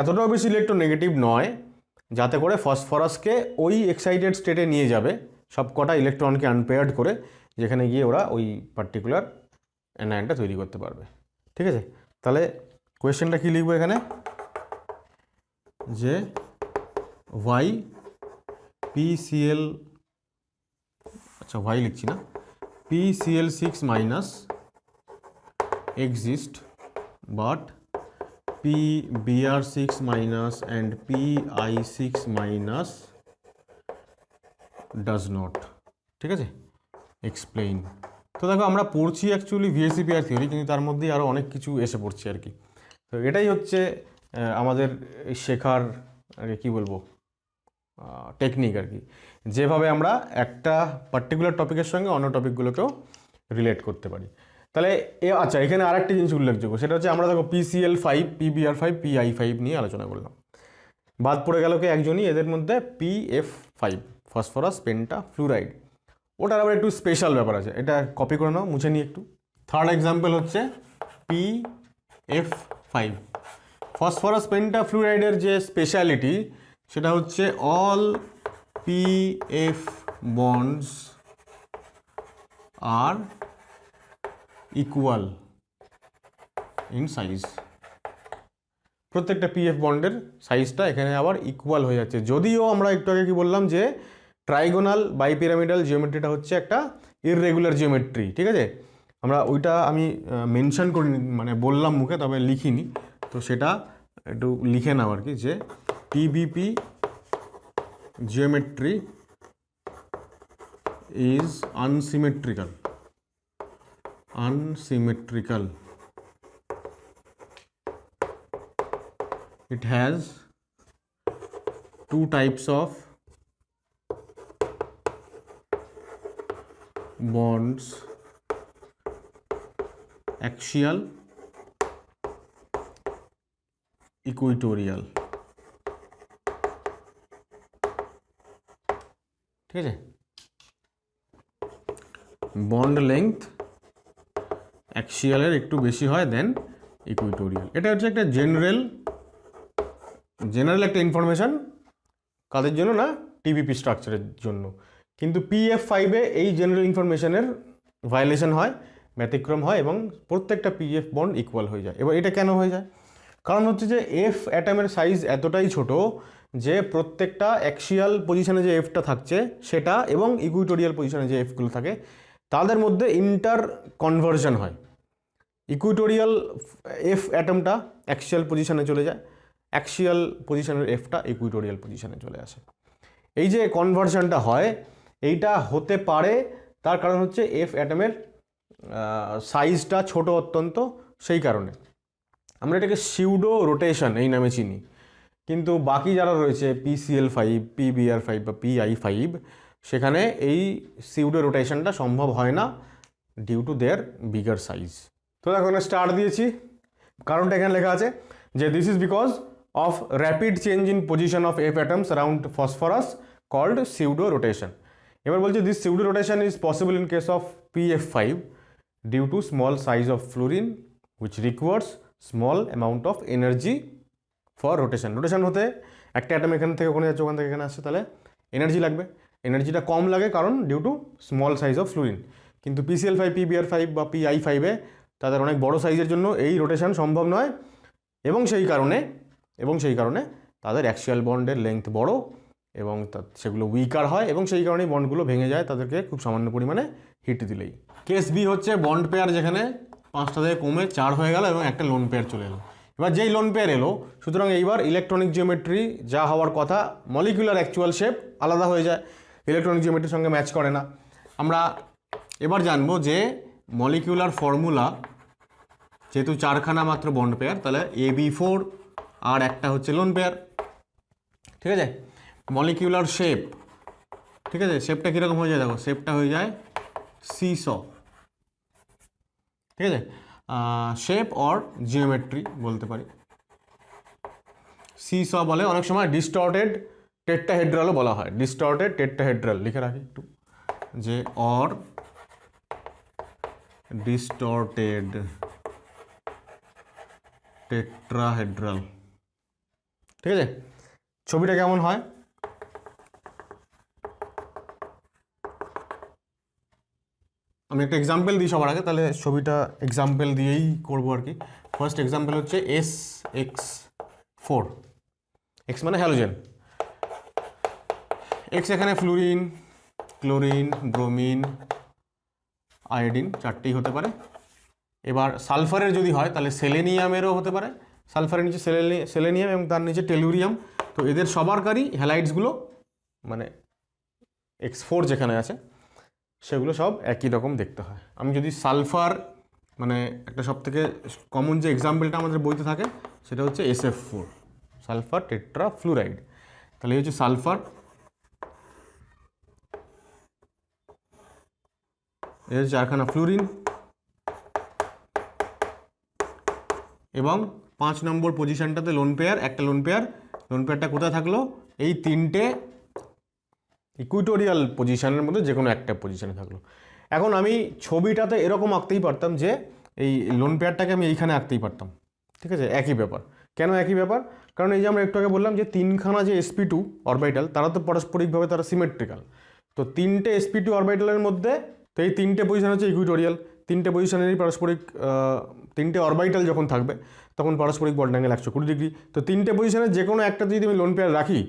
এতটাও বেশি ইলেকট্রোনেগেটিভ নয় যাতে করে ফসফরাসকে ওই এক্সাইটেড স্টেটে নিয়ে যাবে সব কটা ইলেকট্রনকে আনপেয়ার্ড করে, যেখানে গিয়ে ওরা ওই পার্টিকুলার অ্যানায়নটা তৈরি করতে পারবে। ঠিক আছে, তাহলে কোয়েশ্চেনটা কি লিখবো এখানে, যে ওয়াই PCl, আচ্ছা ওয়াই লিখছি না, PCl6 minus exist but PBr6 minus and Pi6 minus does not। ঠিক আছে, এক্সপ্লেইন। তো দেখো আমরা পড়ছি অ্যাকচুয়ালি VSEPR থিওরি, কিন্তু তার মধ্যেই আরও অনেক কিছু এসে পড়ছে আর কি। তো এটাই হচ্ছে আমাদের শেখার আর কি বলবো টেকনিক আর কি, যেভাবে আমরা একটা পার্টিকুলার টপিকের সঙ্গে অন্য টপিকগুলোকেও রিলেট করতে পারি। তাহলে আচ্ছা, এখানে আরেকটা জিনিস উল্লেখযোগ্য, সেটা হচ্ছে আমরা দেখো PCl5 PBr5 Pi5 নিয়ে আলোচনা করলাম, বাদ পড়ে গেল কি একজনই এদের মধ্যে PF5 ফসফরাস পেন্টা ফ্লুরাইড, ওটার আবার একটু স্পেশাল ব্যাপার আছে, এটা কপি করে নাও, মুছে নিই একটু। থার্ড এক্সাম্পল হচ্ছে PF5 ফসফরাস পেন্টা ফ্লুরাইডের যে স্পেশালিটি সেটা হচ্ছে all PF bonds are equal in size। প্রত্যেকটা PF বন্ডের সাইজটা এখানে আবার ইকুয়াল হয়ে যাচ্ছে, যদিও আমরা একটু আগে কি বললাম যে ট্রাইগোনাল বাইপিরামিডাল জিওমেট্রিটা হচ্ছে একটা ইররেগুলার জিওমেট্রি। ঠিক আছে, আমরা ওইটা আমি মেনশন করিনি, মানে বললাম মুখে তবে লিখিনি, তো সেটা একটু লিখে নাও আর কি, যে PBP geometry is unsymmetrical। It has two types of bonds, axial, equatorial। ঠিক আছে, বন্ড লেংথ অ্যাক্সিয়ালের একটু বেশি হয় দেন ইকুইটোরিয়াল। এটা হচ্ছে একটা জেনারেল একটা ইনফরমেশান, কাদের জন্য না, টিবিপি স্ট্রাকচারের জন্য। কিন্তু PF5-এ এই জেনারেল ইনফরমেশনের ভায়োলেশন হয়, ব্যতিক্রম হয় এবং প্রত্যেকটা PF বন্ড ইকুয়াল হয়ে যায়। এবার এটা কেন হয়ে যায়? কারণ হচ্ছে যে F অ্যাটমের সাইজ এতটাই ছোট যে প্রত্যেকটা অ্যাক্সিয়াল পজিশনে যে Fটা থাকছে সেটা এবং ইকুইটোরিয়াল পজিশনে যে Fগুলো থাকে তাদের মধ্যে ইন্টার কনভার্সন হয়। ইকুইটোরিয়াল F অ্যাটমটা অ্যাক্সিয়াল পজিশনে চলে যায়, অ্যাক্সিয়াল পজিশনের Fটা ইকুইটোরিয়াল পজিশনে চলে আসে। এই যে কনভার্সনটা হয় এইটা হতে পারে, তার কারণ হচ্ছে F অ্যাটমের সাইজটা ছোট অত্যন্ত, সেই কারণে আমরা এটাকে সিউডো রোটেশন এই নামে চিনি। কিন্তু বাকি যারা রয়েছে PCl5, PBr5 বা PI5, সেখানে এই সিউডো রোটেশনটা সম্ভব হয় না due to their bigger size. তো দেখো এখানে স্টার দিয়েছি, কারণটা এখানে লেখা আছে যে this is because of rapid change in position of F atoms around phosphorus called pseudo rotation. এবার বলছে this pseudo rotation is possible in case of PF5 due to small size of fluorine which requires small amount of energy for rotation. Rotation হতে একটা অ্যাটম এখান থেকে ওখানে যাচ্ছে, ওখান থেকে এখানে আসছে, তাহলে এনার্জি লাগবে, এনার্জিটা কম লাগে কারণ due to small size of fluorine. কিন্তু PCl5, PBr5 বা PI5-এ তাদের অনেক বড় সাইজের জন্য এই রোটেশন সম্ভব নয় এবং সেই কারণে তাদের অ্যাক্সিয়াল বন্ডের লেংথ বড় এবং সেগুলো উইকার হয় এবং সেই কারণেই বন্ডগুলো ভেঙে যায় তাদেরকে খুব সামান্য পরিমাণে হিট দিলেই। কেস বি হচ্ছে বন্ড পেয়ার যেখানে 5টা থেকে কমে 4 হয়ে গেল এবং একটা লোন পেয়ার চলে এলো। এবার যেই লোন পেয়ার এলো, সুতরাং এইবার ইলেকট্রনিক জিওমেট্রি যা হওয়ার কথা, মলিকুলার অ্যাকচুয়াল শেপ আলাদা হয়ে যায়, ইলেকট্রনিক জিওমেট্রির সঙ্গে ম্যাচ করে না। আমরা এবার জানবো যে মলিকুলার ফর্মুলা, যেহেতু 4খানা মাত্র বন্ড পেয়ার, তাহলে AB4 আর একটা হচ্ছে লোন পেয়ার, ঠিক আছে। মলিকুলার শেপ, ঠিক আছে, শেপটা কীরকম হয়ে যায় দেখো, শেপটা হয়ে যায় সিস, ঠিক আছে। শেপ অর জিওমেট্রি বলতে পারি, সিস বলে, অনেক সময় ডিস্টর্টেড টেট্রাহেড্রালও বলা হয়, ডিস্টর্টেড টেট্রাহেড্রাল লিখে রাখি একটু, যে অর ডিস্টর্টেড টেট্রাহেড্রাল, ঠিক আছে। ছবিটা কেমন হয়, আমি একটা এক্সাম্পল দিই সবার আগে, তাহলে ছবিটা এক্সাম্পল দিয়েই করবো আর কি। ফার্স্ট এক্সাম্পল হচ্ছে SX4, X মানে হ্যালোজেন, X এখানে ফ্লুরিন, ক্লোরিন, ব্রোমিন, আয়োডিন 4টেই হতে পারে। এবার সালফারের যদি হয় তাহলে সেলেনিয়ামেরও হতে পারে, সালফারের নিচে সেলেনিয়াম এবং তার নিচে টেলুরিয়াম। তো এদের সবারকারই হ্যালাইডসগুলো মানে X4 যেখানে আছে সেগুলো সব একই রকম দেখতে হয়। আমি যদি সালফার, মানে একটা সবথেকে কমন যে এক্সাম্পলটা আমাদের বইতে থাকে সেটা হচ্ছে SF4, সালফার টেট্রা ফ্লুরাইড। তাহলে এই হচ্ছে সালফার, এই হচ্ছে 4খানা ফ্লুরিন এবং 5 নম্বর পজিশনটাতে লোন পেয়ার, একটা লোন পেয়ারটা কোথায় থাকলো, এই 3টে ইকুইটোরিয়াল পজিশনের মধ্যে যে কোনো একটা পজিশনে থাকলো। এখন আমি ছবিটাতে এরকম আঁকতেই পারতাম যে এই লোন পেয়ারটাকে আমি এইখানে আঁকতেই পারতাম, ঠিক আছে। একই ব্যাপার, কেন একই ব্যাপার, কারণ এই যে আমরা একটু আগে বললাম যে 3খানা যে sp2 অরবিটাল তারা তো পারস্পরিকভাবে তারা সিমেট্রিক্যাল। তো 3টে sp2 অরবিটালের মধ্যে, তো এই 3টে পজিশন হচ্ছে ইকুইটোরিয়াল, 3টে পজিশনেরই পারস্পরিক 3টে অরবিটাল যখন থাকবে তখন পারস্পরিক বন্ড অ্যাঙ্গেল 120 ডিগ্রি। তো 3টে পজিশনের যে কোনো একটা যদি আমি লোন পেয়ার রাখি,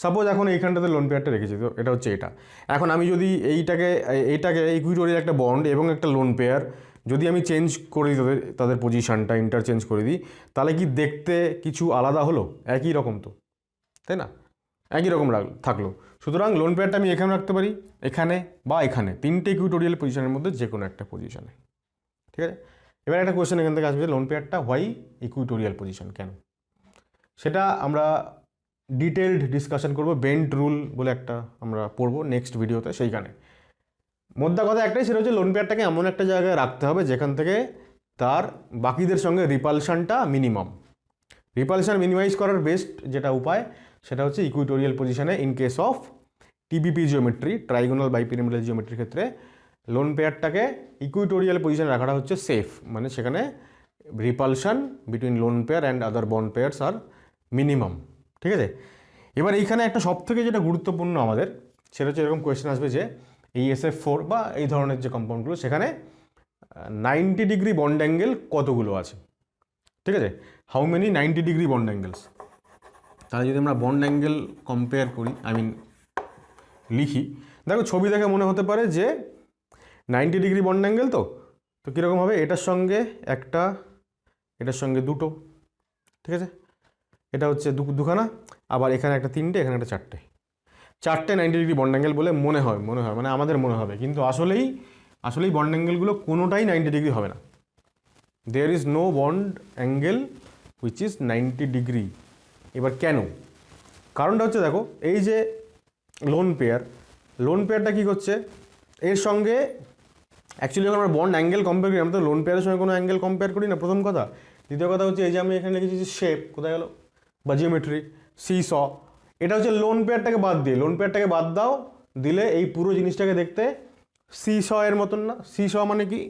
সাপোজ এখন এইখানটাতে লোন পেয়ারটা রেখেছি, তো এটা হচ্ছে এটা। এখন আমি যদি এইটাকে ইকুইটোরিয়াল একটা বন্ড এবং একটা লোন পেয়ার যদি আমি চেঞ্জ করে দিই, তাদের পজিশনটা ইন্টারচেঞ্জ করে দিই, তাহলে কি দেখতে কিছু আলাদা হলো? একই রকম তো, তাই না, একই রকম থাকলো। সুতরাং লোন পেয়ারটা আমি এখানে রাখতে পারি, এখানে বা এখানে, 3টে ইকুইটোরিয়াল পজিশনের মধ্যে যে কোনো একটা পজিশনে, ঠিক আছে। এবার একটা কোয়েশ্চেন এখান থেকে আসবে, লোন পেয়ারটা হোয়াই ইকুইটোরিয়াল পজিশন, কেন? সেটা আমরা ডিটেলড ডিসকাশন করব, বেন্ট রুল বলে একটা আমরা পড়বো নেক্সট ভিডিওতে। সেইখানে মোদ্দা কথা একটাই, সেটা হচ্ছে লোন পেয়ারটাকে এমন একটা জায়গায় রাখতে হবে যেখান থেকে তার বাকিদের সঙ্গে রিপালশনটা মিনিমাম। রিপালশন মিনিমাইজ করার বেস্ট যেটা উপায় সেটা হচ্ছে ইকুইটোরিয়াল পজিশনে। In case of TBP geometry, trigonal bipyramidal জিওমেট্রির ক্ষেত্রে লোন পেয়ারটাকে ইকুইটোরিয়াল পজিশনে রাখাটা হচ্ছে সেফ, মানে সেখানে repulsion between lone pair and other bond pairs আর মিনিমাম। ঠিক আছে, এবার এইখানে একটা সবথেকে যেটা গুরুত্বপূর্ণ আমাদের, সেটা হচ্ছে এরকম কোয়েশ্চেন আসবে যে এই SF4 বা এই ধরনের যে কম্পাউন্ডগুলো সেখানে 90 ডিগ্রি বন্ড অ্যাঙ্গেল কতগুলো আছে। ঠিক আছে, how many 90 degree bond angles. তাহলে যদি আমরা বন্ড অ্যাঙ্গেল কম্পেয়ার করি, লিখি, দেখো ছবি দেখে মনে হতে পারে যে 90 ডিগ্রি বন্ড অ্যাঙ্গেল, তো কীরকম হবে, এটার সঙ্গে একটা, এটার সঙ্গে দুটো, ঠিক আছে, এটা হচ্ছে দুখানা, আবার এখানে একটা তিনটে, এখানে একটা চারটে 90 ডিগ্রি বন্ড অ্যাঙ্গেল বলে মনে হয় মানে আমাদের মনে হবে, কিন্তু আসলেই বন্ড অ্যাঙ্গেলগুলো কোনোটাই 90 ডিগ্রি হবে না। There is no bond angle which is 90 degree. এবার কেন? কারণটা হচ্ছে দেখো, এই যে লোন পেয়ারটা কী করছে, এর সঙ্গে অ্যাকচুয়ালি যখন আমরা বন্ড অ্যাঙ্গেল কম্পেয়ার করি, আমরা তো লোন পেয়ারের সঙ্গে কোনো অ্যাঙ্গেল কম্পেয়ার করি না, প্রথম কথা। দ্বিতীয় কথা হচ্ছে এই যে আমি এখানে লিখেছি যে শেপ, কোথায় গেল, বা জিওমেট্রি, সিস, এটা হচ্ছে লোন পেয়ারটাকে বাদ দাও, দিলে এই পুরো জিনিসটাকে দেখতে সিস এর মতন না। সিস মানে কি,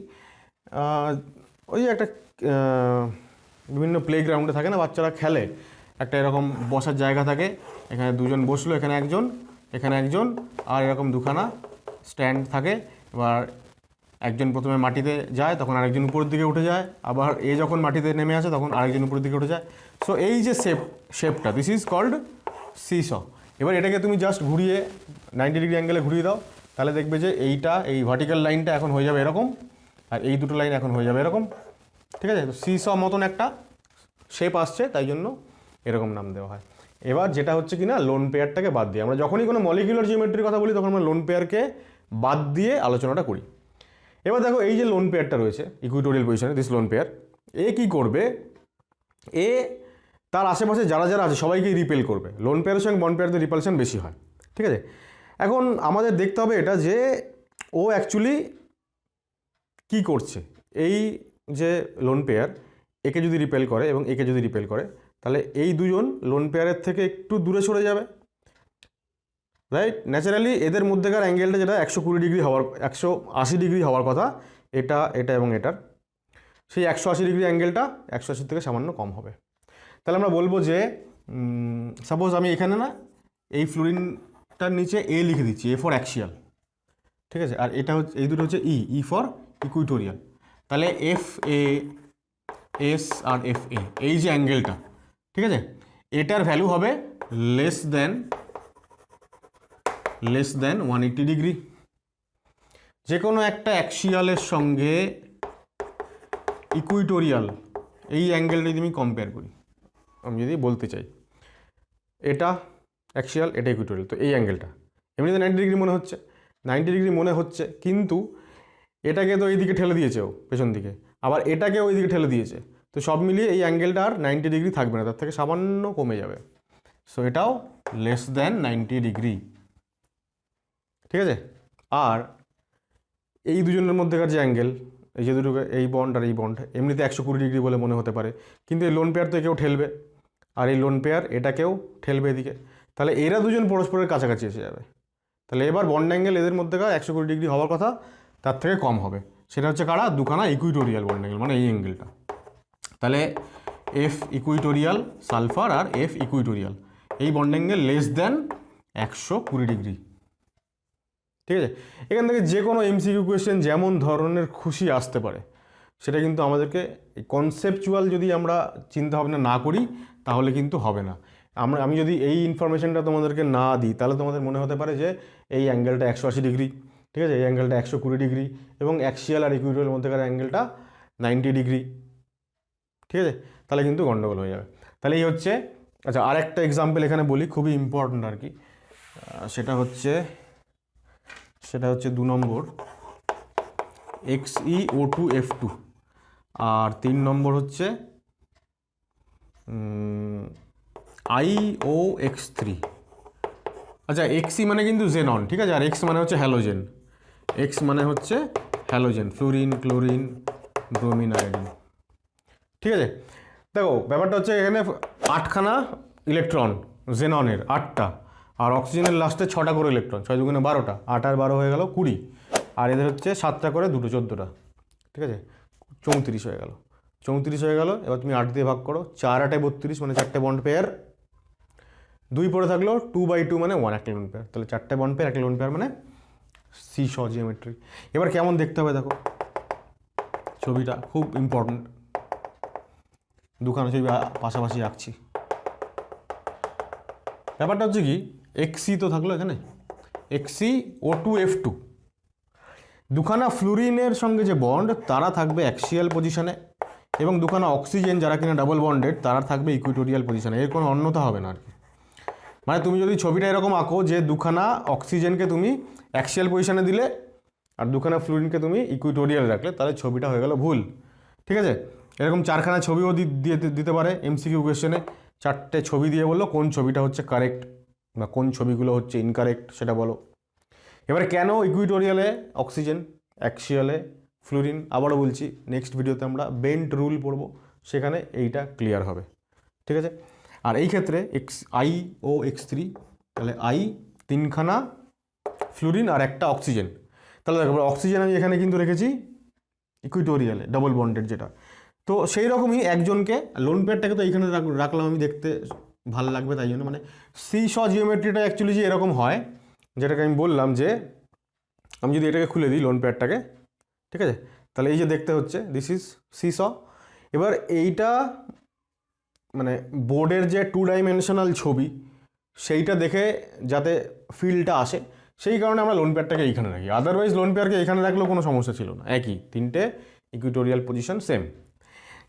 ওই যে একটা বিভিন্ন প্লেগ্রাউন্ডে থাকে না, বাচ্চারা খেলে, একটা এরকম বসার জায়গা থাকে, এখানে দুজন বসলো, এখানে একজন, আর এরকম দুখানা স্ট্যান্ড থাকে। এবার একজন প্রথমে মাটিতে যায়, তখন আরেকজন উপরের দিকে উঠে যায়, আবার এ যখন মাটিতে নেমে আসে তখন আরেকজন উপরের দিকে উঠে যায়। সো এই যে শেপটা, দিস ইজ কল্ড সিস। এবার এটাকে তুমি জাস্ট ঘুরিয়ে 90 ডিগ্রি অ্যাঙ্গেলে ঘুরিয়ে দাও, তাহলে দেখবে যে এই ভার্টিক্যাল লাইনটা এখন হয়ে যাবে এরকম, আর এই দুটো লাইন এখন হয়ে যাবে এরকম। ঠিক আছে, তো সিস মতন একটা শেপ আসছে, তাই জন্য এরকম নাম দেওয়া হয়। এবার যেটা হচ্ছে কি না, লোন পেয়ারটাকে বাদ দিয়ে, আমরা যখনই কোনো মলিকুলার জিওমেট্রির কথা বলি তখন আমরা লোন পেয়ারকে বাদ দিয়ে আলোচনাটা করি। এবার দেখো এই যে লোন পেয়ারটা রয়েছে ইকুইটোরিয়াল পজিশনে, দিস লোন পেয়ার, এ কি করবে, এ তার আশেপাশে যারা আছে সবাইকেই রিপেল করবে। লোন পেয়ারের সঙ্গে বন্ড পেয়ারদের রিপালশন বেশি হয়। ঠিক আছে, এখন আমাদের দেখতে হবে এটা যে ও অ্যাকচুয়ালি কি করছে। এই যে লোন পেয়ার একে যদি রিপেল করে এবং একে যদি রিপেল করে, তাহলে এই দুজন লোন পেয়ারের থেকে একটু দূরে সরে যাবে, রাইট। ন্যাচারালি এদের মধ্যেকার অ্যাঙ্গেলটা যেটা 180 ডিগ্রি হওয়ার কথা, এটা এবং এটার, সেই 180 ডিগ্রি অ্যাঙ্গেলটা 180 থেকে সামান্য কম হবে। তাহলে আমরা বলবো যে সাপোজ আমি এখানে না এই ফ্লোরিনটার নিচে এ লিখে দিচ্ছি, এ ফর অ্যাক্সিয়াল, ঠিক আছে, আর এটা হচ্ছে, এই দুটো হচ্ছে ই ফর ইকুইটোরিয়াল। তাহলে FAS আর FA, এই যে অ্যাঙ্গেলটা, ঠিক আছে, এটার ভ্যালু হবে লেস দেন 180 ডিগ্রি। যে কোনো একটা অ্যাক্সিয়ালের সঙ্গে ইকুইটোরিয়াল এই অ্যাঙ্গেলটা যদি আমি কম্পেয়ার করি, আমি যদি বলতে চাই এটা অ্যাক্সিয়াল, এটা ইকুইটোরিয়াল, তো এই অ্যাঙ্গেলটা এমনিতে 90 ডিগ্রি মনে হচ্ছে, কিন্তু এটাকে তো এইদিকে ঠেলে দিয়েছে ও পেছন দিকে, আবার এটাকে ওই দিকে ঠেলে দিয়েছে, তো সব মিলিয়ে এই অ্যাঙ্গেলটা আর 90 ডিগ্রি থাকবে না, তার থেকে সামান্য কমে যাবে। সো এটাও লেস দেন 90 ডিগ্রি। ঠিক আছে, আর এই দুজনের মধ্যেকার যে অ্যাঙ্গেল, এই যে দুটো, এই বন্ড আর এই বন্ড, এমনিতে 120 ডিগ্রি বলে মনে হতে পারে, কিন্তু এই লোন পেয়ার তো একেও ঠেলবে, আর এই লোন পেয়ার এটাকেও ঠেলবে এদিকে, তাহলে এরা দুজন পরস্পরের কাছাকাছি এসে যাবে। তাহলে এবার বন্ড অ্যাঙ্গেল এদের মধ্যেকার 120 ডিগ্রি হওয়ার কথা, তার থেকে কম হবে। সেটা হচ্ছে কারা, দুখানা ইকুইটোরিয়াল বন্ড অ্যাঙ্গেল, মানে এই অ্যাঙ্গেলটা। তাহলে F ইকুইটোরিয়াল সালফার আর F ইকুইটোরিয়াল, এই bond angle less than 120 degree. ঠিক আছে, এখান থেকে যে কোনো MCQ কোয়েশ্চেন যেমন ধরনের খুশি আসতে পারে, সেটা কিন্তু আমাদেরকে কনসেপচুয়াল যদি আমরা চিন্তাভাবনা না করি তাহলে কিন্তু হবে না। আমি যদি এই ইনফরমেশনটা তোমাদেরকে না দিই, তাহলে তোমাদের মনে হতে পারে যে এই অ্যাঙ্গেলটা 180 ডিগ্রি, ঠিক আছে, এই অ্যাঙ্গেলটা 120 ডিগ্রি, এবং অ্যাক্সিয়াল আর ইকুইটোরিয়াল মধ্যেকার অ্যাঙ্গেলটা 90 ডিগ্রি। ঠিক আছে, তাহলে কিন্তু গন্ডগোল হয়ে যাবে। তাহলে এই হচ্ছে, আচ্ছা আরেকটা এক্সাম্পল এখানে বলি, খুবই ইম্পর্ট্যান্ট আর কি, সেটা হচ্ছে 2 নম্বর XeO2F2, আর 3 নম্বর হচ্ছে IOX3। আচ্ছা Xe মানে কিন্তু জেনন, ঠিক আছে, আর X মানে হচ্ছে halogen, fluorine, chlorine, bromine, iodine. ঠিক আছে, দেখো ব্যাপারটা হচ্ছে এখানে 8খানা ইলেকট্রন জেননের, 8টা, আর অক্সিজেনের লাস্টে 6টা করে ইলেকট্রন, 6 দুগুণে 12টা, 8 আর 12 হয়ে গেল 20, আর এদের হচ্ছে 7টা করে, 2টো 14টা, ঠিক আছে, 34 হয়ে গেল। 34 হয়ে গেল। এবার তুমি 8 দিয়ে ভাগ করো, 4 8 32 মানে 4টে বন্ড পেয়ার। 2 পরে থাকলো 2/2 মানে 1 একটা লোন পেয়ার। তাহলে 4টে বন্ড পেয়ার একটা লোন পেয়ার মানে সি-স জিওমেট্রি। এবার কেমন দেখতে হবে দেখো, ছবিটা খুব ইম্পর্টেন্ট, দুখানা ছবি পাশাপাশি রাখছি। ব্যাপারটা হচ্ছে কি, এক্সি তো থাকলো এখানে, এক্সি O2F2, দুখানা ফ্লুরিনের সঙ্গে যে বন্ড তারা থাকবে অ্যাক্সিয়াল পজিশনে, এবং দুখানা অক্সিজেন যারা কিনা ডাবল বন্ডেড তারা থাকবে ইকুইটোরিয়াল পজিশনে। এর কোনো অন্যতা হবে না আর কি। মানে তুমি যদি ছবিটা এরকম আঁকো যে দুখানা অক্সিজেনকে তুমি অ্যাক্সিয়াল পজিশনে দিলে আর দুখানা ফ্লুরিনকে তুমি ইকুইটোরিয়াল রাখলে, তাহলে ছবিটা হয়ে গেল ভুল। ঠিক আছে, এরকম 4খানা ছবিও দিতে পারে এমসিকিউ কোয়েশ্চেনে। 4টে ছবি দিয়ে বললো কোন ছবিটা হচ্ছে কারেক্ট বা কোন ছবিগুলো হচ্ছে ইনকারেক্ট সেটা বলো। এবারে কেন ইকুইটোরিয়ালে অক্সিজেন, অ্যাক্সিয়ালে ফ্লুরিন, আবারও বলছি নেক্সট ভিডিওতে আমরা বেন্ট রুল পড়বো, সেখানে এইটা ক্লিয়ার হবে। ঠিক আছে, আর এই ক্ষেত্রে IOX3, তাহলে I 3খানা ফ্লুরিন আর একটা অক্সিজেন। তাহলে দেখো অক্সিজেন আমি এখানে কিন্তু রেখেছি ইকুইটোরিয়ালে ডাবল বন্ডেড যেটা। তো সেই রকমই একজনকে লোন পেয়ারটাকে তো এইখানে রাখলাম আমি, দেখতে ভালো লাগবে তাই জন্য। মানে সি-স জিওমেট্রিটা অ্যাকচুয়ালি যে এরকম হয়, যেটাকে আমি বললাম যে আমি যদি এটাকে খুলে দিই লোন পেয়ারটাকে, ঠিক আছে, তাহলে এই যে দেখতে হচ্ছে দিস ইজ সি-স। এবার এইটা মানে বোর্ডের যে 2 ডাইমেনশনাল ছবি সেইটা দেখে যাতে ফিলটা আসে, সেই কারণে আমরা লোন পেয়ারটাকে এইখানে রাখি। আদারওয়াইজ লোন পেয়ারকে এখানে রাখলেও কোনো সমস্যা ছিল না, একই 3টে ইকুইটোরিয়াল পজিশন সেম।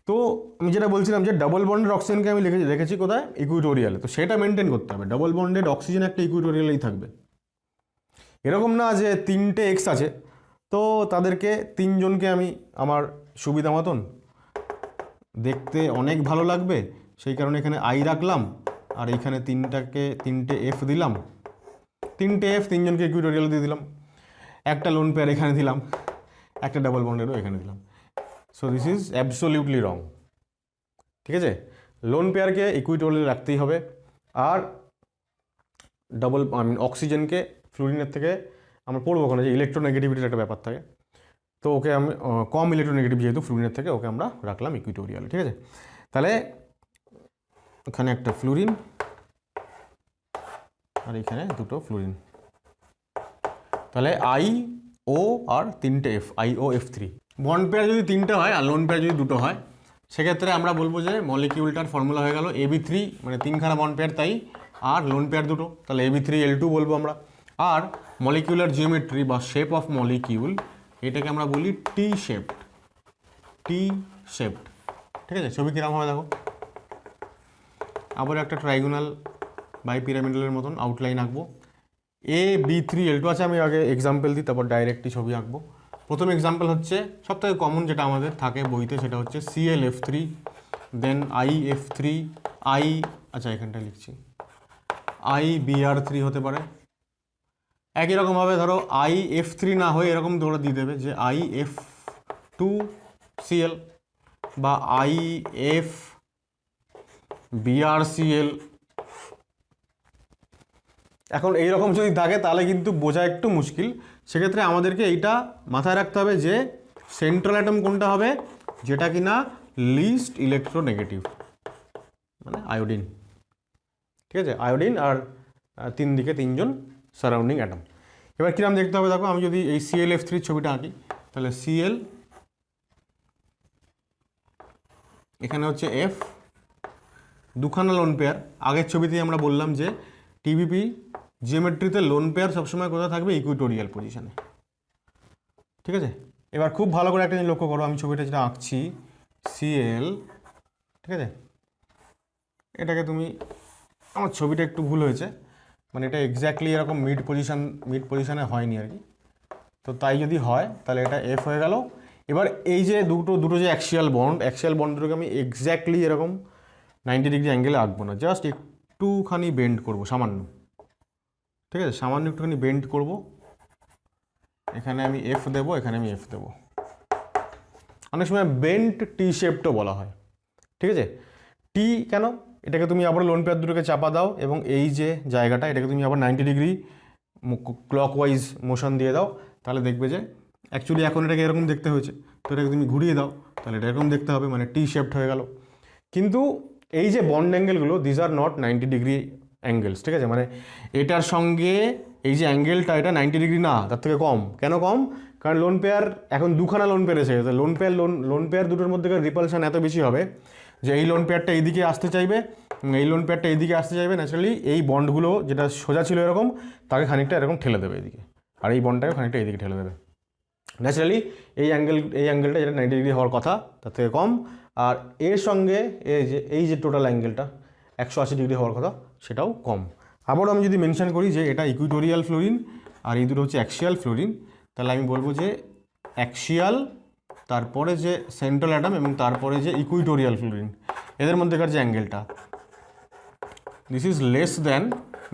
তো আমি যেটা বলছিলাম যে ডাবল বন্ডেড অক্সিজেনকে আমি রেখেছি কোথায়, ইকুইটোরিয়ালে। তো সেটা মেনটেন করতে হবে, ডাবল বন্ডেড অক্সিজেন একটা ইকুইটোরিয়ালেই থাকবে। এরকম না যে 3টে এক্স আছে তো তাদেরকে 3জনকে আমি আমার সুবিধা মতন দেখতে অনেক ভালো লাগবে সেই কারণে এখানে আই রাখলাম, আর এইখানে 3টে এফ দিলাম, 3টে এফ 3জনকে ইকুইটোরিয়াল দিয়ে দিলাম, একটা লোন পেয়ার এখানে দিলাম, একটা ডাবল বন্ডেরও এখানে দিলাম। সো দিস ইজ অ্যাবসোলিউটলি রং। ঠিক আছে, লোন পেয়ারকে ইকুইটোরিয়াল রাখতেই হবে, আর অক্সিজেনকে ফ্লুরিনের থেকে আমরা পড়বো ওখানে যে ইলেকট্রোনেগেটিভিটির একটা ব্যাপার থাকে, তো ওকে আমি কম ইলেকট্রোনেগেটিভ যেহেতু ফ্লুরিনের থেকে, ওকে আমরা রাখলাম ইকুইটোরিয়াল। ঠিক আছে, তাহলে এখানে একটা ফ্লুরিন আর এখানে দুটো ফ্লুরিন, তাহলে IO আর 3টে এফ, IOF3। বন্ড পেয়ার যদি 3টে হয় আর লোন পেয়ার যদি 2টো হয়, সেক্ষেত্রে আমরা বলবো যে মলিকিউলটার ফর্মুলা হয়ে গেল AB3, মানে 3খানা বন্ড পেয়ার তাই, আর লোন পেয়ার 2টো, তাহলে AB3L2 বলবো আমরা। আর মলিকিউলার জিওমেট্রি বা শেপ অফ মলিকিউল, এটাকে আমরা বলি টি শেপড। ঠিক আছে, ছবি কিরকম হবে দেখো, আবার একটা ট্রাইগোনাল বাই পিরামিডালের মতন আউটলাইন আঁকবো। AB3L2 আছে, আমি আগে এক্সাম্পল দিই তারপর ডাইরেক্টলি ছবি আঁকবো। প্রথম এক্সাম্পল হচ্ছে সবথেকে কমন যেটা আমাদের থাকে বইতে, সেটা হচ্ছে ClF3, দেন IF3, আচ্ছা এখানটায় লিখছি IBr3 হতে পারে। একই রকমভাবে ধরো IF3 না হয়ে এরকম তোমরা দিয়ে দেবে যে IF2Cl বা IFBrCl। এখন এইরকম যদি থাকে তাহলে কিন্তু বোঝা একটু মুশকিল, সেক্ষেত্রে আমাদেরকে এইটা মাথায় রাখতে হবে যে সেন্ট্রাল অ্যাটম কোনটা হবে, যেটা কিনা লিস্ট ইলেকট্রোনেগেটিভ, মানে আয়োডিন। ঠিক আছে, আয়োডিন আর 3 দিকে 3জন সারাউন্ডিং অ্যাটম। এবার কিরম দেখতে হবে দেখো, আমি যদি এই ClF3 ছবিটা আঁকি, তাহলে Cl, এখানে হচ্ছে F, দুখানা লোন পেয়ার। আগের ছবিতেই আমরা বললাম যে টিবিপি জিওমেট্রিতে লোন পেয়ার সবসময় কোথায় থাকবে, ইকুইটোরিয়াল পজিশনে। ঠিক আছে, এবার খুব ভালো করে একটা জিনিস লক্ষ্য করো, আমি ছবিটা যেটা আঁকছি Cl, ঠিক আছে, এটাকে তুমি, আমার ছবিটা একটু ভুল হয়েছে, মানে এটা এক্স্যাক্টলি এরকম মিড পজিশনে হয়নি আর কি, তো তাই যদি হয় তাহলে এটা F হয়ে গেল। এবার এই যে দুটো যে অ্যাক্সিয়াল বন্ড দুটোকে আমি এক্স্যাক্টলি এরকম 90 ডিগ্রি অ্যাঙ্গেলে আঁকবো না, জাস্ট একটুখানি বেন্ড করবো সামান্য। ঠিক আছে, সামান্য একটুখানি বেন্ড করব, এখানে আমি F দেবো, এখানে আমি F দেবো। অনেক সময় বেন্ট টি শেপটাও বলা হয়। ঠিক আছে, টি কেন, এটাকে তুমি আবার লোন পেয়ার দুটোকে চাপা দাও এবং এই যে জায়গাটা এটাকে তুমি আবার 90 ডিগ্রি ক্লকওয়াইজ মোশন দিয়ে দাও, তাহলে দেখবে যে অ্যাকচুয়ালি এখন এটাকে এরকম দেখতে হয়েছে, এটাকে তুমি ঘুরিয়ে দাও তাহলে এটা এরকম দেখতে হবে, মানে টি শেপড হয়ে গেল। কিন্তু এই যে বন্ড অ্যাঙ্গেলগুলো this are not 90 degree angles, ঠিক আছে, মানে এটার সঙ্গে এই যে অ্যাঙ্গেলটা এটা 90 ডিগ্রি না, তার থেকে কম। কেন কম? কারণ লোন পেয়ার এখন দুখানা লোন পেয়ার এসে গেছে। লোন পেয়ার দুটোর মধ্যে রিপালশন এত বেশি হবে যে এই লোন পেয়ারটা এইদিকে আসতে চাইবে, এই লোন পেয়ারটা এইদিকে আসতে চাইবে, ন্যাচারালি এই বন্ডগুলো যেটা সোজা ছিল এরকম তাকে খানিকটা এরকম ঠেলে দেবে এইদিকে, আর এই বন্ডটাকে খানিকটা এইদিকে ঠেলে দেবে। ন্যাচারালি এই অ্যাঙ্গেলটা যেটা 90 ডিগ্রি হওয়ার কথা তার থেকে কম, আর এর সঙ্গে এই যে টোটাল অ্যাঙ্গেলটা 180 ডিগ্রি হওয়ার কথা সেটাও কম। আবারও আমি যদি মেনশন করি যে এটা ইকুইটোরিয়াল ফ্লোরিন আর এই দুটো হচ্ছে অ্যাক্সিয়াল ফ্লোরিন, তাহলে আমি বলবো যে অ্যাক্সিয়াল, তারপরে যে সেন্ট্রাল অ্যাটম এবং তারপরে যে ইকুইটোরিয়াল ফ্লোরিন, এদের মধ্যেকার যে অ্যাঙ্গেলটা this is less than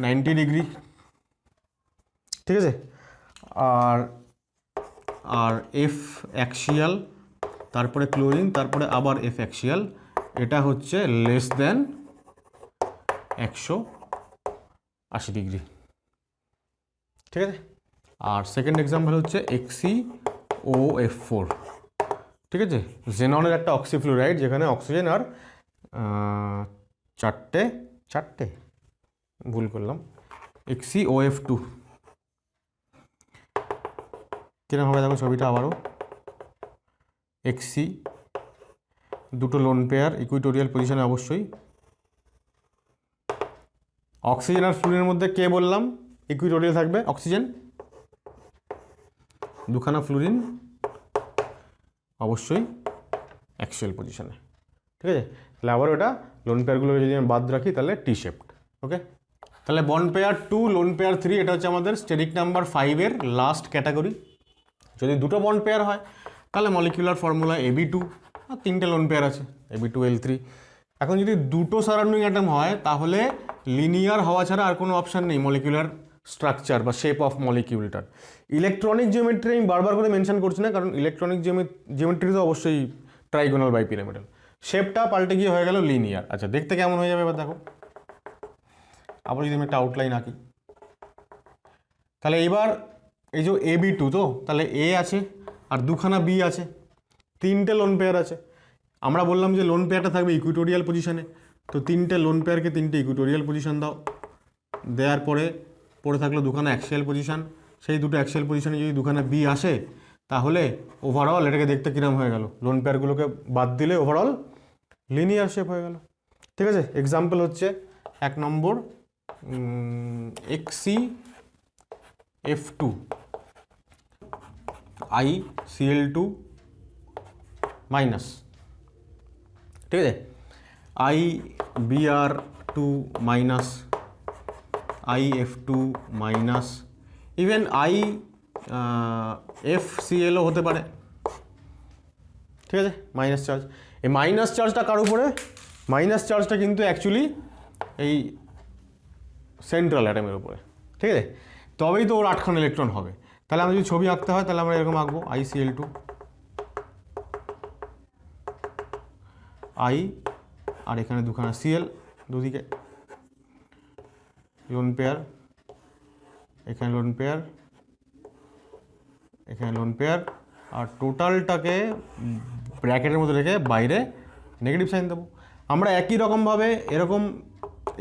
90 degree, ঠিক আছে। আর এফ অ্যাক্সিয়াল, তারপরে ক্লোরিন, তারপরে আবার এফ অ্যাক্সিয়াল, এটা হচ্ছে লেস দ্যান 180 ডিগ্রি, ঠিক আছে। আর সেকেন্ড এক্সাম্পল হচ্ছে XeOF4, ঠিক আছে, জেননের একটা অক্সিফ্লুরাইড যেখানে অক্সিজেন আর চারটে ভুল করলাম, XeOF2 কিরকম হবে দেখো ছবিটা আবারও। Xe দুটো লোন পেয়ার ইকুইটোরিয়াল পজিশনে অবশ্যই। অক্সিজেন আর ফ্লুরিনের মধ্যে কে বললাম ইকুইটোরিয়াল থাকবে? অক্সিজেন। দুখানা ফ্লুরিন অবশ্যই অ্যাক্সিয়াল পজিশনে, ঠিক আছে। তাহলে আবার ওটা লোন পেয়ারগুলো যদি আমি বাদ রাখি তাহলে টি শেপড, ওকে। তাহলে বন্ড পেয়ার 2, লোন পেয়ার 3, এটা হচ্ছে আমাদের স্টেরিক নাম্বার 5 এর লাস্ট ক্যাটাগরি। যদি দুটো বন্ড পেয়ার হয় তাহলে মলিকুলার ফর্মুলা AB2, আর 3টে লোন পেয়ার আছে AB2L3। এখন যদি দুটো সারাউন্ডিং অ্যাটম হয় তাহলে লিনিয়ার হওয়া ছাড়া আর কোনো অপশান নেই মলিকুলার স্ট্রাকচার বা শেপ অফ মলিকিউলটার। ইলেকট্রনিক জিওমেট্রি আমি বারবার করে মেনশন করছি না, কারণ ইলেকট্রনিক জিওমেট্রি তো অবশ্যই ট্রাইগোনাল বাই পিরামিডাল, শেপটা পাল্টে গিয়ে হয়ে গেল লিনিয়ার। আচ্ছা, দেখতে কেমন হয়ে যাবে এবার দেখো। আবার যদি আমি একটা আউটলাইন আঁকি তাহলে এবার এই যে AB2, তো তাহলে A আছে আর দুখানা B আছে, 3টে লোন পেয়ার আছে। আমরা বললাম যে লোন পেয়ারটা থাকবে ইকুইটোরিয়াল পজিশনে, তো 3টে লোন পেয়ারকে 3টে ইকুইটোরিয়াল পজিশন দাও, দেওয়ার পরে পড়ে থাকলো দুখানা অ্যাক্সিয়াল পজিশন। সেই দুটো অ্যাক্সিয়াল পজিশনে যদি দুখানা B আসে তাহলে ওভারঅল এটাকে দেখতে কিরম হয়ে গেল, লোন পেয়ারগুলোকে বাদ দিলে ওভারঅল লিনিয়ার শেপ হয়ে গেল, ঠিক আছে। এক্সাম্পল হচ্ছে 1 নম্বর XeF2 ICl2 মাইনাস, ঠিক আছে, IBr2 minus, IF2 minus, even IFClও হতে পারে, ঠিক আছে, মাইনাস চার্জ। এই মাইনাস চার্জটা কার উপরে? মাইনাস চার্জটা কিন্তু অ্যাকচুয়ালি এই সেন্ট্রাল অ্যাটমের উপরে, ঠিক আছে, তবেই তো ওর 8খানা ইলেকট্রন হবে। তাহলে আমরা যদি ছবি আঁকতে হয় তাহলে আমরা এরকম আঁকবো, ICl2 I, আর এখানে দুখানা Cl দুদিকে, লোন পেয়ার, এখানে লোন পেয়ার, এখানে লোন পেয়ার, আর টোটালটাকে ব্র্যাকেটের মধ্যে রেখে বাইরে নেগেটিভ সাইন দেবো। আমরা একই রকমভাবে এরকম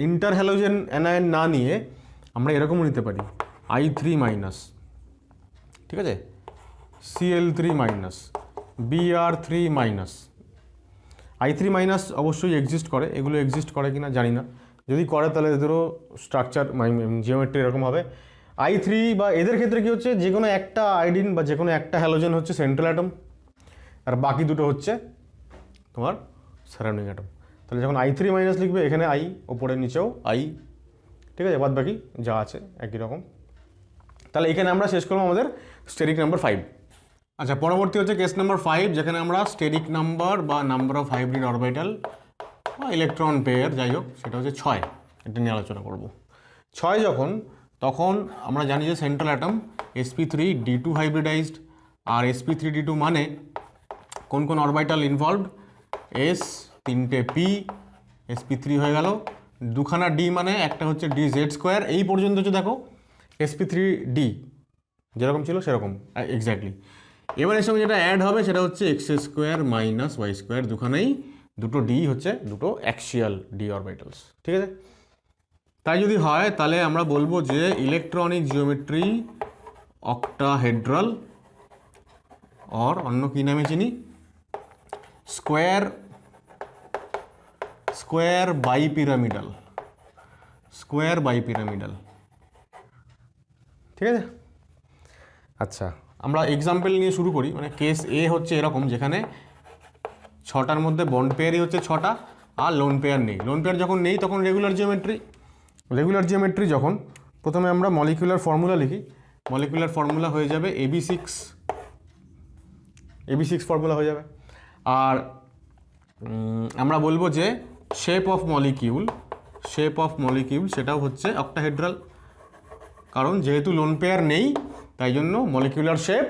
ইন্টার হ্যালোজেন অ্যানায়ন না নিয়ে আমরা এরকমও নিতে পারি, I3 মাইনাস, ঠিক আছে, Cl3 minus, Br3 minus. I3 minus অবশ্যই এক্সিস্ট করে, এগুলো এক্সিস্ট করে কিনা জানি না, যদি করে তাহলে এদেরও স্ট্রাকচার জিওমেট্রি এরকম হবে। I3 বা এদের ক্ষেত্রে কী হচ্ছে, যে কোনো একটা আয়োডিন বা যে কোনো একটা হ্যালোজেন হচ্ছে সেন্ট্রাল অ্যাটম, আর বাকি দুটো হচ্ছে তোমার সারাউন্ডিং অ্যাটম। তাহলে যখন I3 মাইনাস লিখবে এখানে I, ওপরে নিচেও I, ঠিক আছে, বাদ বাকি যা আছে একই রকম। তাহলে এখানে আমরা শেষ করবো আমাদের স্টেরিক নাম্বার 5। আচ্ছা, পরবর্তী হচ্ছে কেস নাম্বার 5, যেখানে আমরা স্টেরিক নাম্বার বা নাম্বার অফ হাইব্রিড অরবিটাল বা ইলেকট্রন পেয়ার যাই হোক সেটা হচ্ছে 6, এটা নিয়ে আলোচনা করব। 6 যখন, তখন আমরা জানি যে সেন্ট্রাল অ্যাটম sp3d2 হাইব্রিডাইজড, আর sp3d2 মানে কোন কোন অরবিটাল ইনভলভড, s, 3টে p, sp3 হয়ে গেল, দুখানা d মানে একটা হচ্ছে dz², এই পর্যন্ত হচ্ছে দেখো sp3d যেরকম ছিল সেরকম এক্স্যাক্টলি। এবার এর সঙ্গে যেটা অ্যাড হবে সেটা হচ্ছে X square minus Y square, দুখানেই দুটো ডি হচ্ছে দুটো অ্যাক্সিয়াল ডি অরবিটালস, ঠিক আছে। তাই যদি হয় তাহলে আমরা বলবো যে ইলেকট্রনিক জিওমেট্রি অক্টাহেড্রাল অর অন্য কী নামে চিনি স্কোয়ার বাইপিরামিডাল, ঠিক আছে। আচ্ছা, আমরা এক্সাম্পল নিয়ে শুরু করি। মানে কেস এ হচ্ছে এরকম, যেখানে 6টার মধ্যে বন্ড পেয়ারই হচ্ছে 6টা, আর লোন পেয়ার নেই। লোন পেয়ার যখন নেই তখন রেগুলার জিওমেট্রি যখন, প্রথমে আমরা মলিকুলার ফর্মুলা লিখি। মলিকুলার ফর্মুলা হয়ে যাবে AB6 ফর্মুলা হয়ে যাবে। আর আমরা বলবো যে শেপ অফ মলিকিউল সেটাও হচ্ছে অক্টাহেড্রাল, কারণ যেহেতু লোন পেয়ার নেই তাই জন্য মলিকুলার শেপ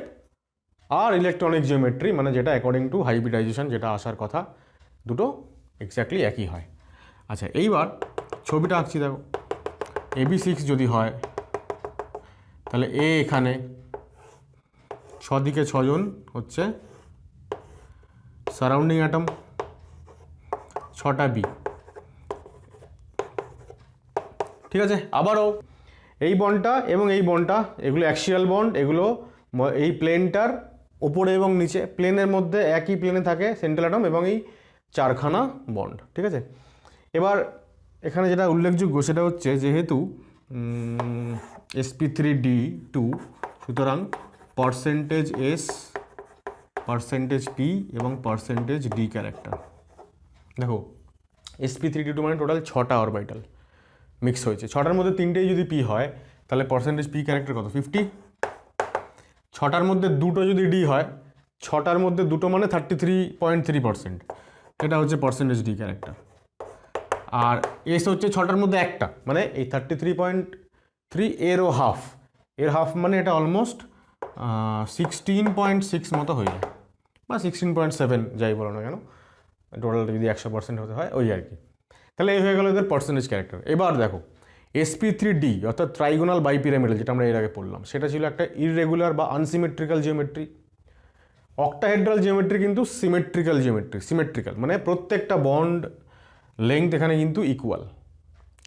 আর ইলেকট্রনিক জিওমেট্রি, মানে যেটা অ্যাকর্ডিং টু হাইব্রিডাইজেশন যেটা আসার কথা, দুটো এক্স্যাক্টলি একই হয়। আচ্ছা, এইবার ছবিটা আঁকছি, দেখো AB6 যদি হয় তাহলে এ এখানে 6 দিকে 6 জন হচ্ছে সারাউন্ডিং অ্যাটম, 6টা বি, ঠিক আছে। আবারও এই বন্ডটা এবং এই বন্ডটা, এগুলো অ্যাক্সিয়াল বন্ড, এগুলো এই প্লেনটার ওপরে এবং নিচে, প্লেনের মধ্যে একই প্লেনে থাকে সেন্ট্রাল অ্যাটম এবং এই 4খানা বন্ড, ঠিক আছে। এবার এখানে যেটা উল্লেখযোগ্য সেটা হচ্ছে যেহেতু sp3d2, সুতরাং পার্সেন্টেজ S, পার্সেন্টেজ P এবং পার্সেন্টেজ D ক্যারেক্টার। দেখো sp3d2 মানে টোটাল 6টা অরবিটাল মিক্স হয়েছে, 6টার মধ্যে 3টেই যদি P হয় তাহলে পার্সেন্টেজ P ক্যারেক্টার কত? 50। 6টার মধ্যে 2টো যদি D হয়, 6টার মধ্যে 2টো মানে 33.3%, এটা হচ্ছে পার্সেন্টেজ D ক্যারেক্টার। আর এস হচ্ছে 6টার মধ্যে একটা, মানে এই 33.3 এরও হাফ, এর হাফ মানে এটা অলমোস্ট 16.6 মতো হয়ে যায়, বা 16.7 যাই বলো না কেন, টোটাল যদি 100% হতে হয় ওই আর কি। তাহলে এই হয়ে গেল এদের পার্সেন্টেজ ক্যারেক্টার। এবার দেখো sp3d অর্থাৎ ট্রাইগোনাল বাইপিরামিডাল, যেটা আমরা এর আগে পড়লাম, সেটা ছিল একটা ইররেগুলার বা আনসিমেট্রিক্যাল জিওমেট্রি। অক্টাহেড্রাল জিওমেট্রি কিন্তু সিমেট্রিক্যাল, মানে প্রত্যেকটা বন্ড লেংথ এখানে কিন্তু ইকুয়াল,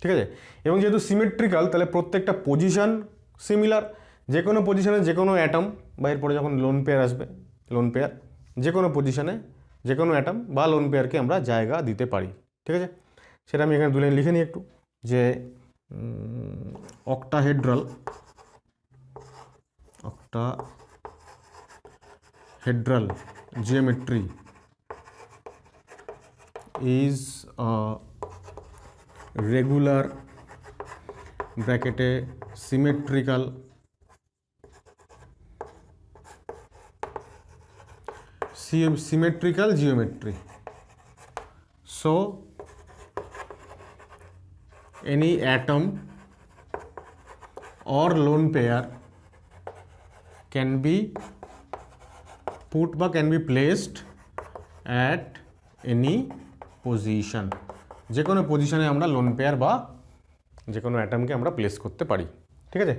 ঠিক আছে। এবং যেহেতু সিমেট্রিক্যাল তাহলে প্রত্যেকটা পজিশন সিমিলার, যে কোনো পজিশনে যে কোনো অ্যাটম, বা এরপরে যখন লোন পেয়ার আসবে, লোন পেয়ার যে কোনো পজিশনে যে কোনো অ্যাটম বা লোন পেয়ারকে আমরা জায়গা দিতে পারি, ঠিক আছে। সেটা আমি এখানে 2 লাইন লিখে নিই একটু, যে octahedral geometry is a regular ব্র্যাকেটে symmetrical geometry. So any atom or lone pair can be put বা can be placed at any position, যে কোনো পজিশনে আমরা লোন পেয়ার বা যে কোনো অ্যাটমকে আমরা প্লেস করতে পারি, ঠিক আছে।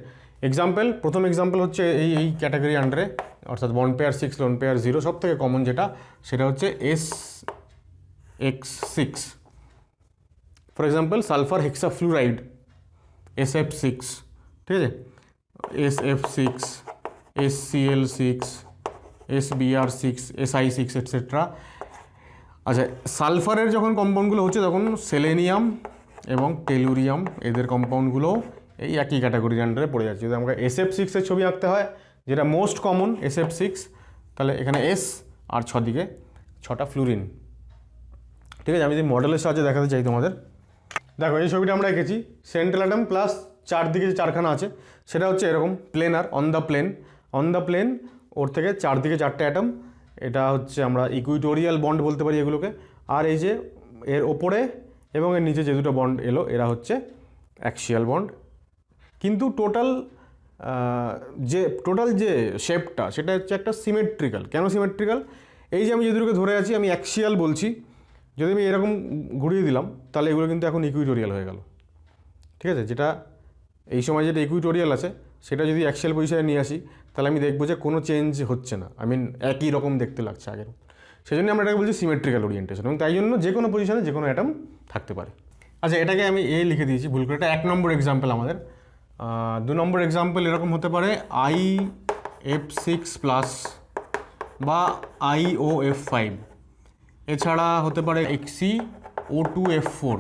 এক্সাম্পল, প্রথম এক্সাম্পল হচ্ছে এই ক্যাটাগরি আন্ডারে, অর্থাৎ বন্ড পেয়ার 6 লোন পেয়ার 0, সব থেকে কমন যেটা সেটা হচ্ছে SX6। For example sulphur হেক্সাফ্লুরাইড SF6, ঠিক আছে, SF6, SCl6, SBr6, SI6 etcetera. আচ্ছা, সালফারের যখন কম্পাউন্ডগুলো হচ্ছে তখন সেলেনিয়াম এবং টেলুরিয়াম, এদের কম্পাউন্ডগুলো এই একই ক্যাটাগরির আন্ডারে পড়ে যাচ্ছে। যদি আমাকে SF6 এর ছবি আঁকতে হয়, যেটা মোস্ট কমন SF6, তাহলে এখানে S আর 6 দিকে 6টা ফ্লুরিন, ঠিক আছে। আমি যদি মডেলের সাহায্যে দেখাতে চাই তোমাদের, দেখো এই ছবিটা আমরা এঁকেছি, সেন্ট্রাল অ্যাটম প্লাস 4 দিকে যে 4খানা আছে সেটা হচ্ছে এরকম প্লেনার, অন দ্য প্লেন, ওর থেকে 4 দিকে 4টে অ্যাটম, এটা হচ্ছে আমরা ইকুইটোরিয়াল বন্ড বলতে পারি এগুলোকে। আর এই যে এর ওপরে এবং এর নিচে যে দুটো বন্ড এলো এরা হচ্ছে অ্যাক্সিয়াল বন্ড। কিন্তু টোটাল যে শেপটা সেটা হচ্ছে একটা সিমেট্রিক্যাল। কেন সিমেট্রিক্যাল? এই যে আমি যে দুটোকে ধরে আছি, আমি অ্যাক্সিয়াল বলছি, যদি আমি এরকম ঘুরিয়ে দিলাম তাহলে এগুলো কিন্তু এখন ইকুইটোরিয়াল হয়ে গেল, ঠিক আছে। যেটা এই সময় যেটা ইকুইটোরিয়াল আছে সেটা যদি অ্যাক্সিয়াল পজিশনে নিয়ে আসি তাহলে আমি দেখবো যে কোনো চেঞ্জ হচ্ছে না, আই মিন একই রকম দেখতে লাগছে আগের। সেই জন্য আমরা এটাকে বলছি সিমেট্রিক্যাল ওরিয়েন্টেশন, এবং তাই জন্য যে কোনো পজিশনে যে কোনো অ্যাটম থাকতে পারে। আচ্ছা, এটাকে আমি এ লিখে দিয়েছি ভুল করে, এটা 1 নম্বর এক্সাম্পল আমাদের। 2 নম্বর এক্সাম্পল এরকম হতে পারে IF6+ বা IOF5, এছাড়া হতে পারে XeO2F4।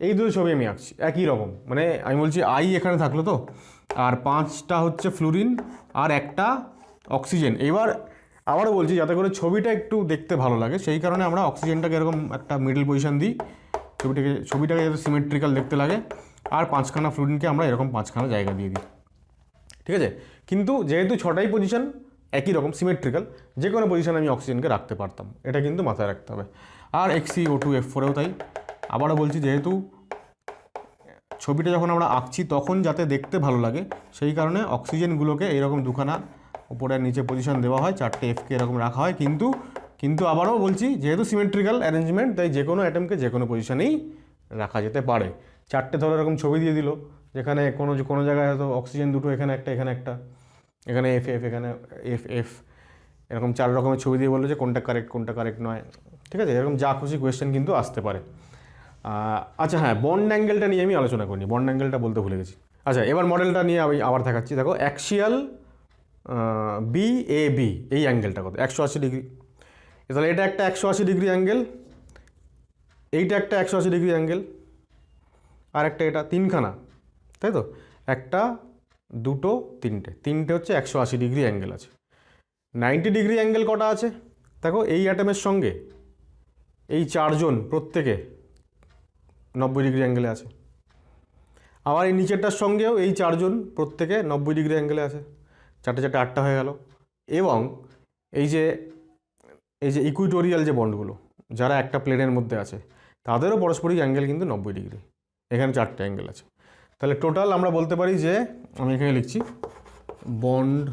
এই দুটো ছবি আমি আঁকছি একই রকম, মানে আমি বলছি আই এখানে থাকলো তো, আর 5টা হচ্ছে ফ্লুরিন আর একটা অক্সিজেন। এবার আবারও বলছি যাতে করে ছবিটা একটু দেখতে ভালো লাগে, সেই কারণে আমরা অক্সিজেনটাকে এরকম একটা মিডল পজিশন দিই, ছবিটাকে যাতে সিমেট্রিক্যাল দেখতে লাগে, আর 5খানা ফ্লুরিনকে আমরা এরকম 5খানা জায়গা দিয়ে দিই, ঠিক আছে। কিন্তু যেহেতু 6টাই পজিশন একই রকম সিমেট্রিক্যাল, যে কোনো পজিশনে আমি অক্সিজেনকে রাখতে পারতাম, এটা কিন্তু মাথায় রাখতে হবে। আর XeO2F4এও তাই। আবারও বলছি, যেহেতু ছবিটা যখন আমরা আঁকছি তখন যাতে দেখতে ভালো লাগে, সেই কারণে অক্সিজেনগুলোকে এরকম 2খানা উপরে নিচে পজিশন দেওয়া হয়, 4টে Fকে এরকম রাখা হয়। কিন্তু আবারও বলছি, যেহেতু সিমেট্রিক্যাল অ্যারেঞ্জমেন্ট, তাই যে কোনো অ্যাটমকে যে কোনো পজিশনেই রাখা যেতে পারে। 4টে ধরো এরকম ছবি দিয়ে দিল, যেখানে কোনো জায়গায় হয়তো অক্সিজেন দুটো, এখানে একটা, এখানে একটা, এখানে FF, এখানে FF, এরকম 4 রকমের ছবি দিয়ে বললো যে কোনটা কারেক্ট নয়, ঠিক আছে। এরকম যা খুশি কোয়েশ্চেন কিন্তু আসতে পারে। আচ্ছা হ্যাঁ, বন্ড অ্যাঙ্গেলটা নিয়ে আমি আলোচনা করিনি, বন্ড অ্যাঙ্গেলটা বলতে ভুলে গেছি। আচ্ছা, এবার মডেলটা নিয়ে আমি আবার দেখাচ্ছি। দেখো, অ্যাক্সিয়াল BAB এই অ্যাঙ্গেলটা কত? 180 ডিগ্রি। তাহলে এটা একটা 180 ডিগ্রি অ্যাঙ্গেল, এইটা একটা 180 ডিগ্রি অ্যাঙ্গেল, আর একটা এটা, 3খানা, তাই তো? একটা, দুটো, তিনটে হচ্ছে 180 ডিগ্রি অ্যাঙ্গেল আছে। 90 ডিগ্রি অ্যাঙ্গেল কটা আছে? দেখো, এই অ্যাটমের সঙ্গে এই 4জন প্রত্যেকে 90 ডিগ্রি অ্যাঙ্গেলে আছে। আবার এই নিচেরটার সঙ্গেও এই 4জন প্রত্যেকে 90 ডিগ্রি অ্যাঙ্গেলে আছে। 4টে 8টা হয়ে গেল। এবং এই যে ইকুইটোরিয়াল যে বন্ডগুলো, যারা একটা প্লেনের মধ্যে আছে, তাদেরও পারস্পরিক অ্যাঙ্গেল কিন্তু 90 ডিগ্রি। এখানে 4টে অ্যাঙ্গেল আছে। তাহলে টোটাল আমরা বলতে পারি যে, আমি এখানে লিখছি বন্ড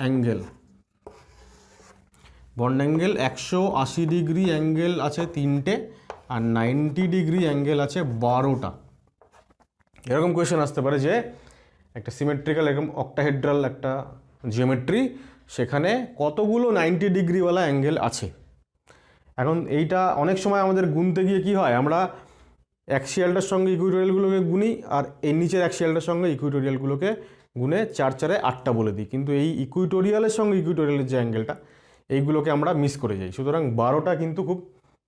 অ্যাঙ্গেল 180 ডিগ্রি অ্যাঙ্গেল আছে 3টে, আর 90 ডিগ্রি অ্যাঙ্গেল আছে 12টা। এরকম কোয়েশ্চেন আসতে পারে যে একটা সিমেট্রিক্যাল এরকম অক্টাহেড্রাল একটা জিওমেট্রি, সেখানে কতগুলো 90 ডিগ্রিওয়ালা অ্যাঙ্গেল আছে। এখন এইটা অনেক সময় আমাদের গুনতে গিয়ে কি হয়, আমরা অ্যাক্সিয়ালটার সঙ্গে ইকুইটোরিয়ালগুলোকে গুনি, আর এর নিচের অ্যাক্সিয়ালটার সঙ্গে ইকুইটোরিয়ালগুলোকে গুনে 4 8টা বলে দিই। কিন্তু এই ইকুইটোরিয়ালের সঙ্গে ইকুইটোরিয়ালের যে অ্যাঙ্গেলটা, এইগুলোকে আমরা মিস করে যাই। সুতরাং 12টা কিন্তু খুব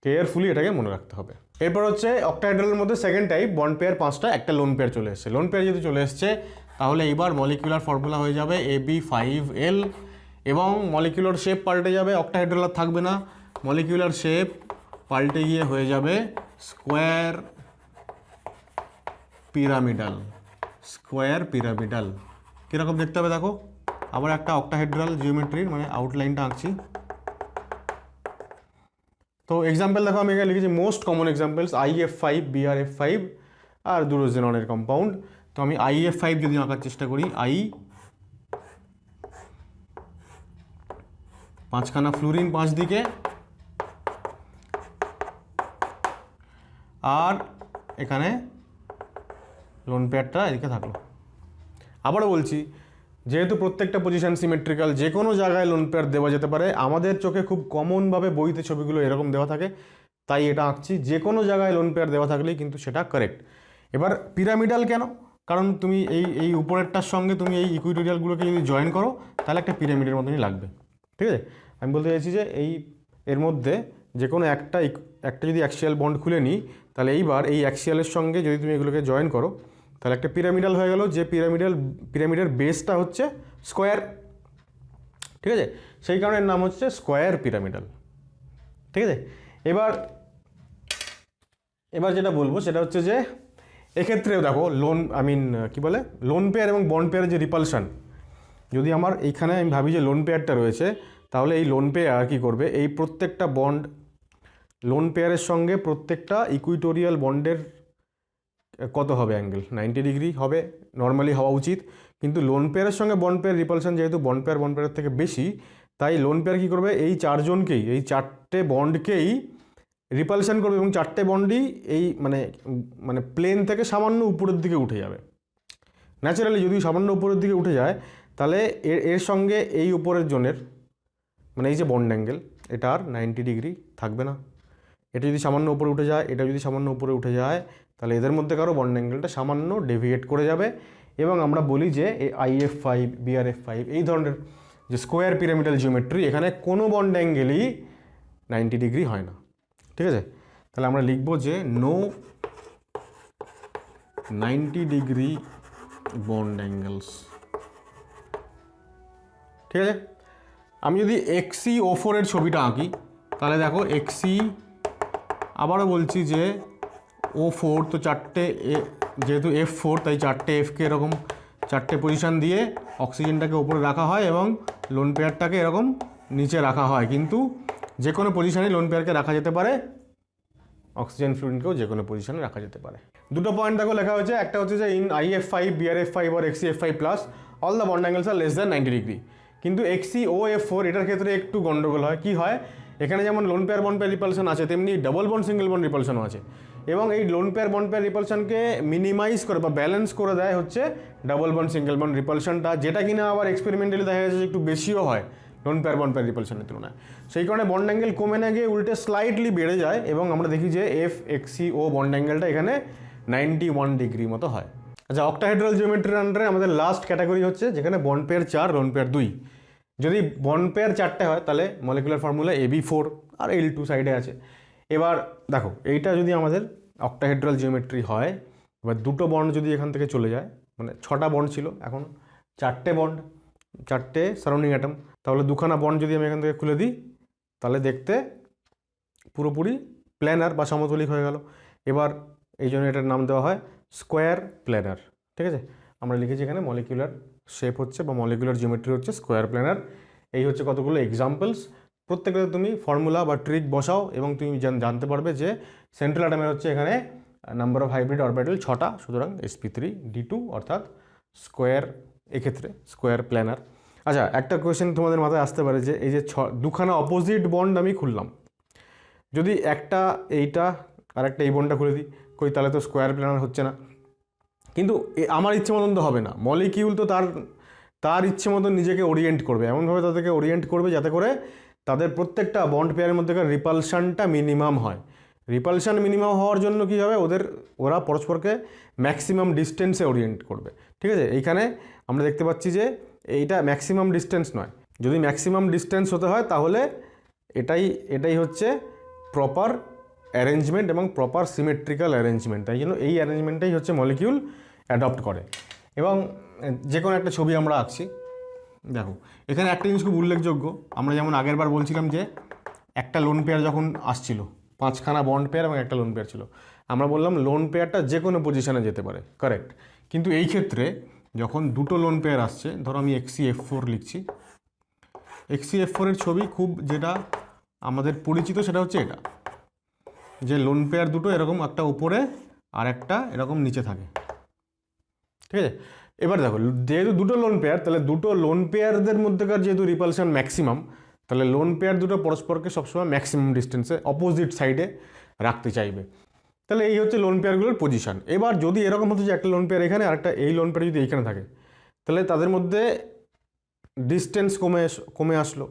কেয়ারফুলি এটাকে মনে রাখতে হবে। এরপর হচ্ছে অক্টাহেড্রালের মধ্যে সেকেন্ড টাইপ, বন্ড পেয়ার 5টা, একটা লোন পেয়ার চলে এসছে। লোন পেয়ার যদি চলে এসছে, তাহলে এইবার মলিকুলার ফর্মুলা হয়ে যাবে AB5L, এবং মলিকুলার শেপ পাল্টে যাবে, অক্টাহেড্রাল আর থাকবে না, মলিকুলার শেপ পাল্টে গিয়ে হয়ে যাবে স্কোয়ার পিরামিডাল। কীরকম দেখতে হবে দেখো, আবার একটা অক্টাহেড্রাল জিওমেট্রির মানে আউটলাইনটা আঁকছি। তো এক্সাম্পল দেখো, আমি এখানে লিখেছি most common examples IF5, BRF5 আর ডুরোজেননের কম্পাউন্ড। তো আমি IF5 যদি আঁকার চেষ্টা করি, 5খানা ফ্লুরিন 5 দিকে, আর এখানে লোন পেয়ারটা এদিকে থাকলো। আবারও বলছি, যেহেতু প্রত্যেকটা পজিশন সিমেট্রিক্যাল, যে কোনো জায়গায় লোন পেয়ার দেওয়া যেতে পারে। আমাদের চোখে খুব কমনভাবে বইতে ছবিগুলো এরকম দেওয়া থাকে, তাই এটা আঁকছি। যে কোনো জায়গায় লোন পেয়ার দেওয়া থাকলেই কিন্তু সেটা কারেক্ট। এবার পিরামিডাল কেন? কারণ তুমি এই উপরেরটার সঙ্গে তুমি এই ইকুইটোরিয়ালগুলোকে যদি জয়েন করো, তাহলে একটা পিরামিডের মতনই লাগবে, ঠিক আছে। আমি বলতে চাইছি যে এর মধ্যে যে কোনো একটা যদি অ্যাক্সিয়াল বন্ড খুলে নিই, তাহলে এইবার এই অ্যাক্সিয়ালের সঙ্গে যদি তুমি এগুলোকে জয়েন করো, তাহলে একটা পিরামিডাল হয়ে গেল, যে পিরামিডের বেসটা হচ্ছে স্কোয়ার, ঠিক আছে। সেই কারণে এর নাম হচ্ছে স্কোয়ার পিরামিডাল, ঠিক আছে। এবার যেটা বলবো সেটা হচ্ছে যে, এক্ষেত্রেও দেখো লোন পেয়ার এবং বন্ড পেয়ারের যে রিপালশন, যদি আমার এইখানে আমি ভাবি যে লোন পেয়ারটা রয়েছে, তাহলে এই লোন পেয়ার কী করবে, এই প্রত্যেকটা বন্ড লোন পেয়ারের সঙ্গে প্রত্যেকটা ইকুইটোরিয়াল বন্ডের কত হবে অ্যাঙ্গেল? 90 ডিগ্রি হবে, নর্মালি হওয়া উচিত। কিন্তু লোন পেয়ারের সঙ্গে বন্ড পেয়ার রিপালশন যেহেতু বন্ড পেয়ারের থেকে বেশি, তাই লোন পেয়ার কী করবে, এই 4জনকেই, এই 4টে বন্ডকেই রিপালশন করবে, এবং 4টে বন্ডই এই মানে প্লেন থেকে সামান্য উপরের দিকে উঠে যাবে। ন্যাচারালি যদি সামান্য উপরের দিকে উঠে যায় তাহলে এর সঙ্গে এই উপরের জোনের মানে এই যে বন্ড অ্যাঙ্গেল এটা আর 90 ডিগ্রি থাকবে না। এটা যদি সামান্য উপরে উঠে যায়, এটা যদি সামান্য উপরে উঠে যায়, তাহলে এদের মধ্যে কারো বন্ড অ্যাঙ্গেলটা সামান্য ডেভিয়েট করে যাবে এবং আমরা বলি যে এই IF5 BRF5 এই ধরনের যে স্কোয়ার পিরামিডাল জিওমেট্রি এখানে কোনো বন্ড অ্যাঙ্গেলই 90 ডিগ্রি হয় না। ঠিক আছে, তাহলে আমরা লিখব যে নো 90 ডিগ্রি বন্ড অ্যাঙ্গেলস। ঠিক আছে, আমি যদি XeO4 এর ছবিটা আঁকি তাহলে দেখো XE, আবারও বলছি যে O4 তো চারটে, যেহেতু F4 তাই চারটে Fকে এরকম চারটে পজিশান দিয়ে অক্সিজেনটাকে ওপরে রাখা হয় এবং লোন পেয়ারটাকে এরকম নিচে রাখা হয়, কিন্তু যে কোনো পজিশানে লোন পেয়ারকে রাখা যেতে পারে, অক্সিজেন ফ্লুইডকেও যে কোনো পজিশানে রাখা যেতে পারে। দুটো পয়েন্ট দেখো লেখা হয়েছে, একটা হচ্ছে যে in IF5 BRF5 or XeF5 plus all the bond angles are less than 90 degree. কিন্তু XeOF4 এটার ক্ষেত্রে একটু গন্ডগোল হয়। কি হয়, এখানে যেমন lone pair bond pair repulsion আছে তেমনি ডাবল বন্ড সিঙ্গেল বন্ড রিপালশনও আছে, এবং এই লোন পেয়ার বন্ড পেয়ার রিপালশনকে মিনিমাইজ করে বা ব্যালেন্স করে দেয় হচ্ছে ডাবল বন্ড সিঙ্গেল বন্ড রিপালশনটা, যেটা কিনা আবার এক্সপেরিমেন্টালি দেখা যাচ্ছে একটু বেশিও হয় লোন পেয়ার বন্ড পেয়ার রিপালশনের তুলনায়। সেই কারণে বন্ড অ্যাঙ্গেল কমে না গিয়ে উল্টে স্লাইটলি বেড়ে যায় এবং আমরা দেখি যে FXeO বন্ড অ্যাঙ্গেলটা এখানে 91 ডিগ্রি মতো হয়। আচ্ছা, অক্টাহেড্রাল জিওমেট্রির আন্ডারে আমাদের লাস্ট ক্যাটাগরি হচ্ছে যেখানে বন্ড পেয়ার 4 লোন পেয়ার 2। যদি বন্ড পেয়ার 4টে হয় তাহলে মলিকুলার ফর্মুলা AB4 আর L2 সাইডে আছে। এবার দেখো এইটা যদি আমাদের অক্টাহেড্রাল জিওমেট্রি হয়, এবার দুটো বন্ড যদি এখান থেকে চলে যায়, মানে 6টা বন্ড ছিল এখন 4টে বন্ড, 4টে সারাউন্ডিং অ্যাটম, তাহলে দুখানা বন্ড যদি আমি এখান থেকে খুলে দিই তাহলে দেখতে পুরোপুরি প্ল্যানার বা সমতলিক হয়ে গেল। এবার এই জন্য এটার নাম দেওয়া হয় স্কোয়ার প্ল্যানার। ঠিক আছে, আমরা লিখেছি এখানে মলিকুলার শেপ হচ্ছে বা মলিকুলার জিওমেট্রি হচ্ছে স্কোয়ার প্ল্যানার। এই হচ্ছে কতগুলো এক্সাম্পলস, প্রত্যেকটা তুমি ফর্মুলা বা ট্রিক বসাও এবং তুমি জানতে পারবে যে সেন্ট্রাল অ্যাটমের হচ্ছে এখানে নাম্বার অফ হাইব্রিড অরবিটাল 6টা, সুতরাং sp3d2 অর্থাৎ স্কোয়ার, এক্ষেত্রে স্কোয়ার প্ল্যানার। আচ্ছা, একটা কোয়েশ্চেন তোমাদের মাথায় আসতে পারে যে এই যে দুখানা অপোজিট বন্ড আমি খুললাম, যদি একটা এইটা আর একটা এই বন্ডটা খুলে দিই, কই তাহলে তো স্কোয়ার প্ল্যানার হচ্ছে না। কিন্তু আমার ইচ্ছে মতন তো হবে না, মলিকিউল তো তার ইচ্ছে মতন নিজেকে ওরিয়েন্ট করবে, এমনভাবে তাদেরকে ওরিয়েন্ট করবে যাতে করে তাদের প্রত্যেকটা বন্ড পেয়ারের মধ্যেকার রিপালশনটা মিনিমাম হয়। রিপালশন মিনিমাম হওয়ার জন্য কী হবে, ওরা পরস্পরকে ম্যাক্সিমাম ডিস্টেন্সে ওরিয়েন্ট করবে। ঠিক আছে, এইখানে আমরা দেখতে পাচ্ছি যে এইটা ম্যাক্সিমাম ডিস্টেন্স নয়, যদি ম্যাক্সিমাম ডিস্টেন্স হতে হয় তাহলে এটাই হচ্ছে প্রপার অ্যারেঞ্জমেন্ট এবং প্রপার সিমেট্রিক্যাল অ্যারেঞ্জমেন্ট। তাই জন্য এই অ্যারেঞ্জমেন্টটাই হচ্ছে মলিকিউল অ্যাডপ্ট করে। এবং যে কোনো একটা ছবি আমরা আঁকছি, দেখো এখানে একটা জিনিস খুব উল্লেখযোগ্য, আমরা যেমন আগের বার বলছিলাম যে একটা লোন পেয়ার যখন আসছিল, 5খানা বন্ড পেয়ার এবং একটা লোন পেয়ার ছিল, আমরা বললাম লোন পেয়ারটা যে কোনো পজিশনে যেতে পারে, কারেক্ট। কিন্তু এই ক্ষেত্রে যখন দুটো লোন পেয়ার আসছে, ধরো আমি XeF4 লিখছি, XeF4 এর ছবি খুব যেটা আমাদের পরিচিত সেটা হচ্ছে এটা, যে লোন পেয়ার দুটো এরকম একটা উপরে আর একটা এরকম নিচে থাকে। ঠিক আছে, এবার দেখো যেহেতু দুটো লোন পেয়ার, তাহলে দুটো লোন পেয়ারদের মধ্যেকার যেহেতু রিপালশন ম্যাক্সিমাম, তাহলে লোন পেয়ার দুটো পরস্পরকে সবসময় ম্যাক্সিমাম ডিস্টেন্সে অপোজিট সাইডে রাখতে চাইবে। তাহলে এই হচ্ছে লোন পেয়ারগুলোর পজিশন। এবার যদি এরকম হতো যে একটা লোন পেয়ার এখানে আর একটা এই লোন পেয়ার যদি এইখানে থাকে, তাহলে তাদের মধ্যে ডিস্টেন্স কমে আসলো,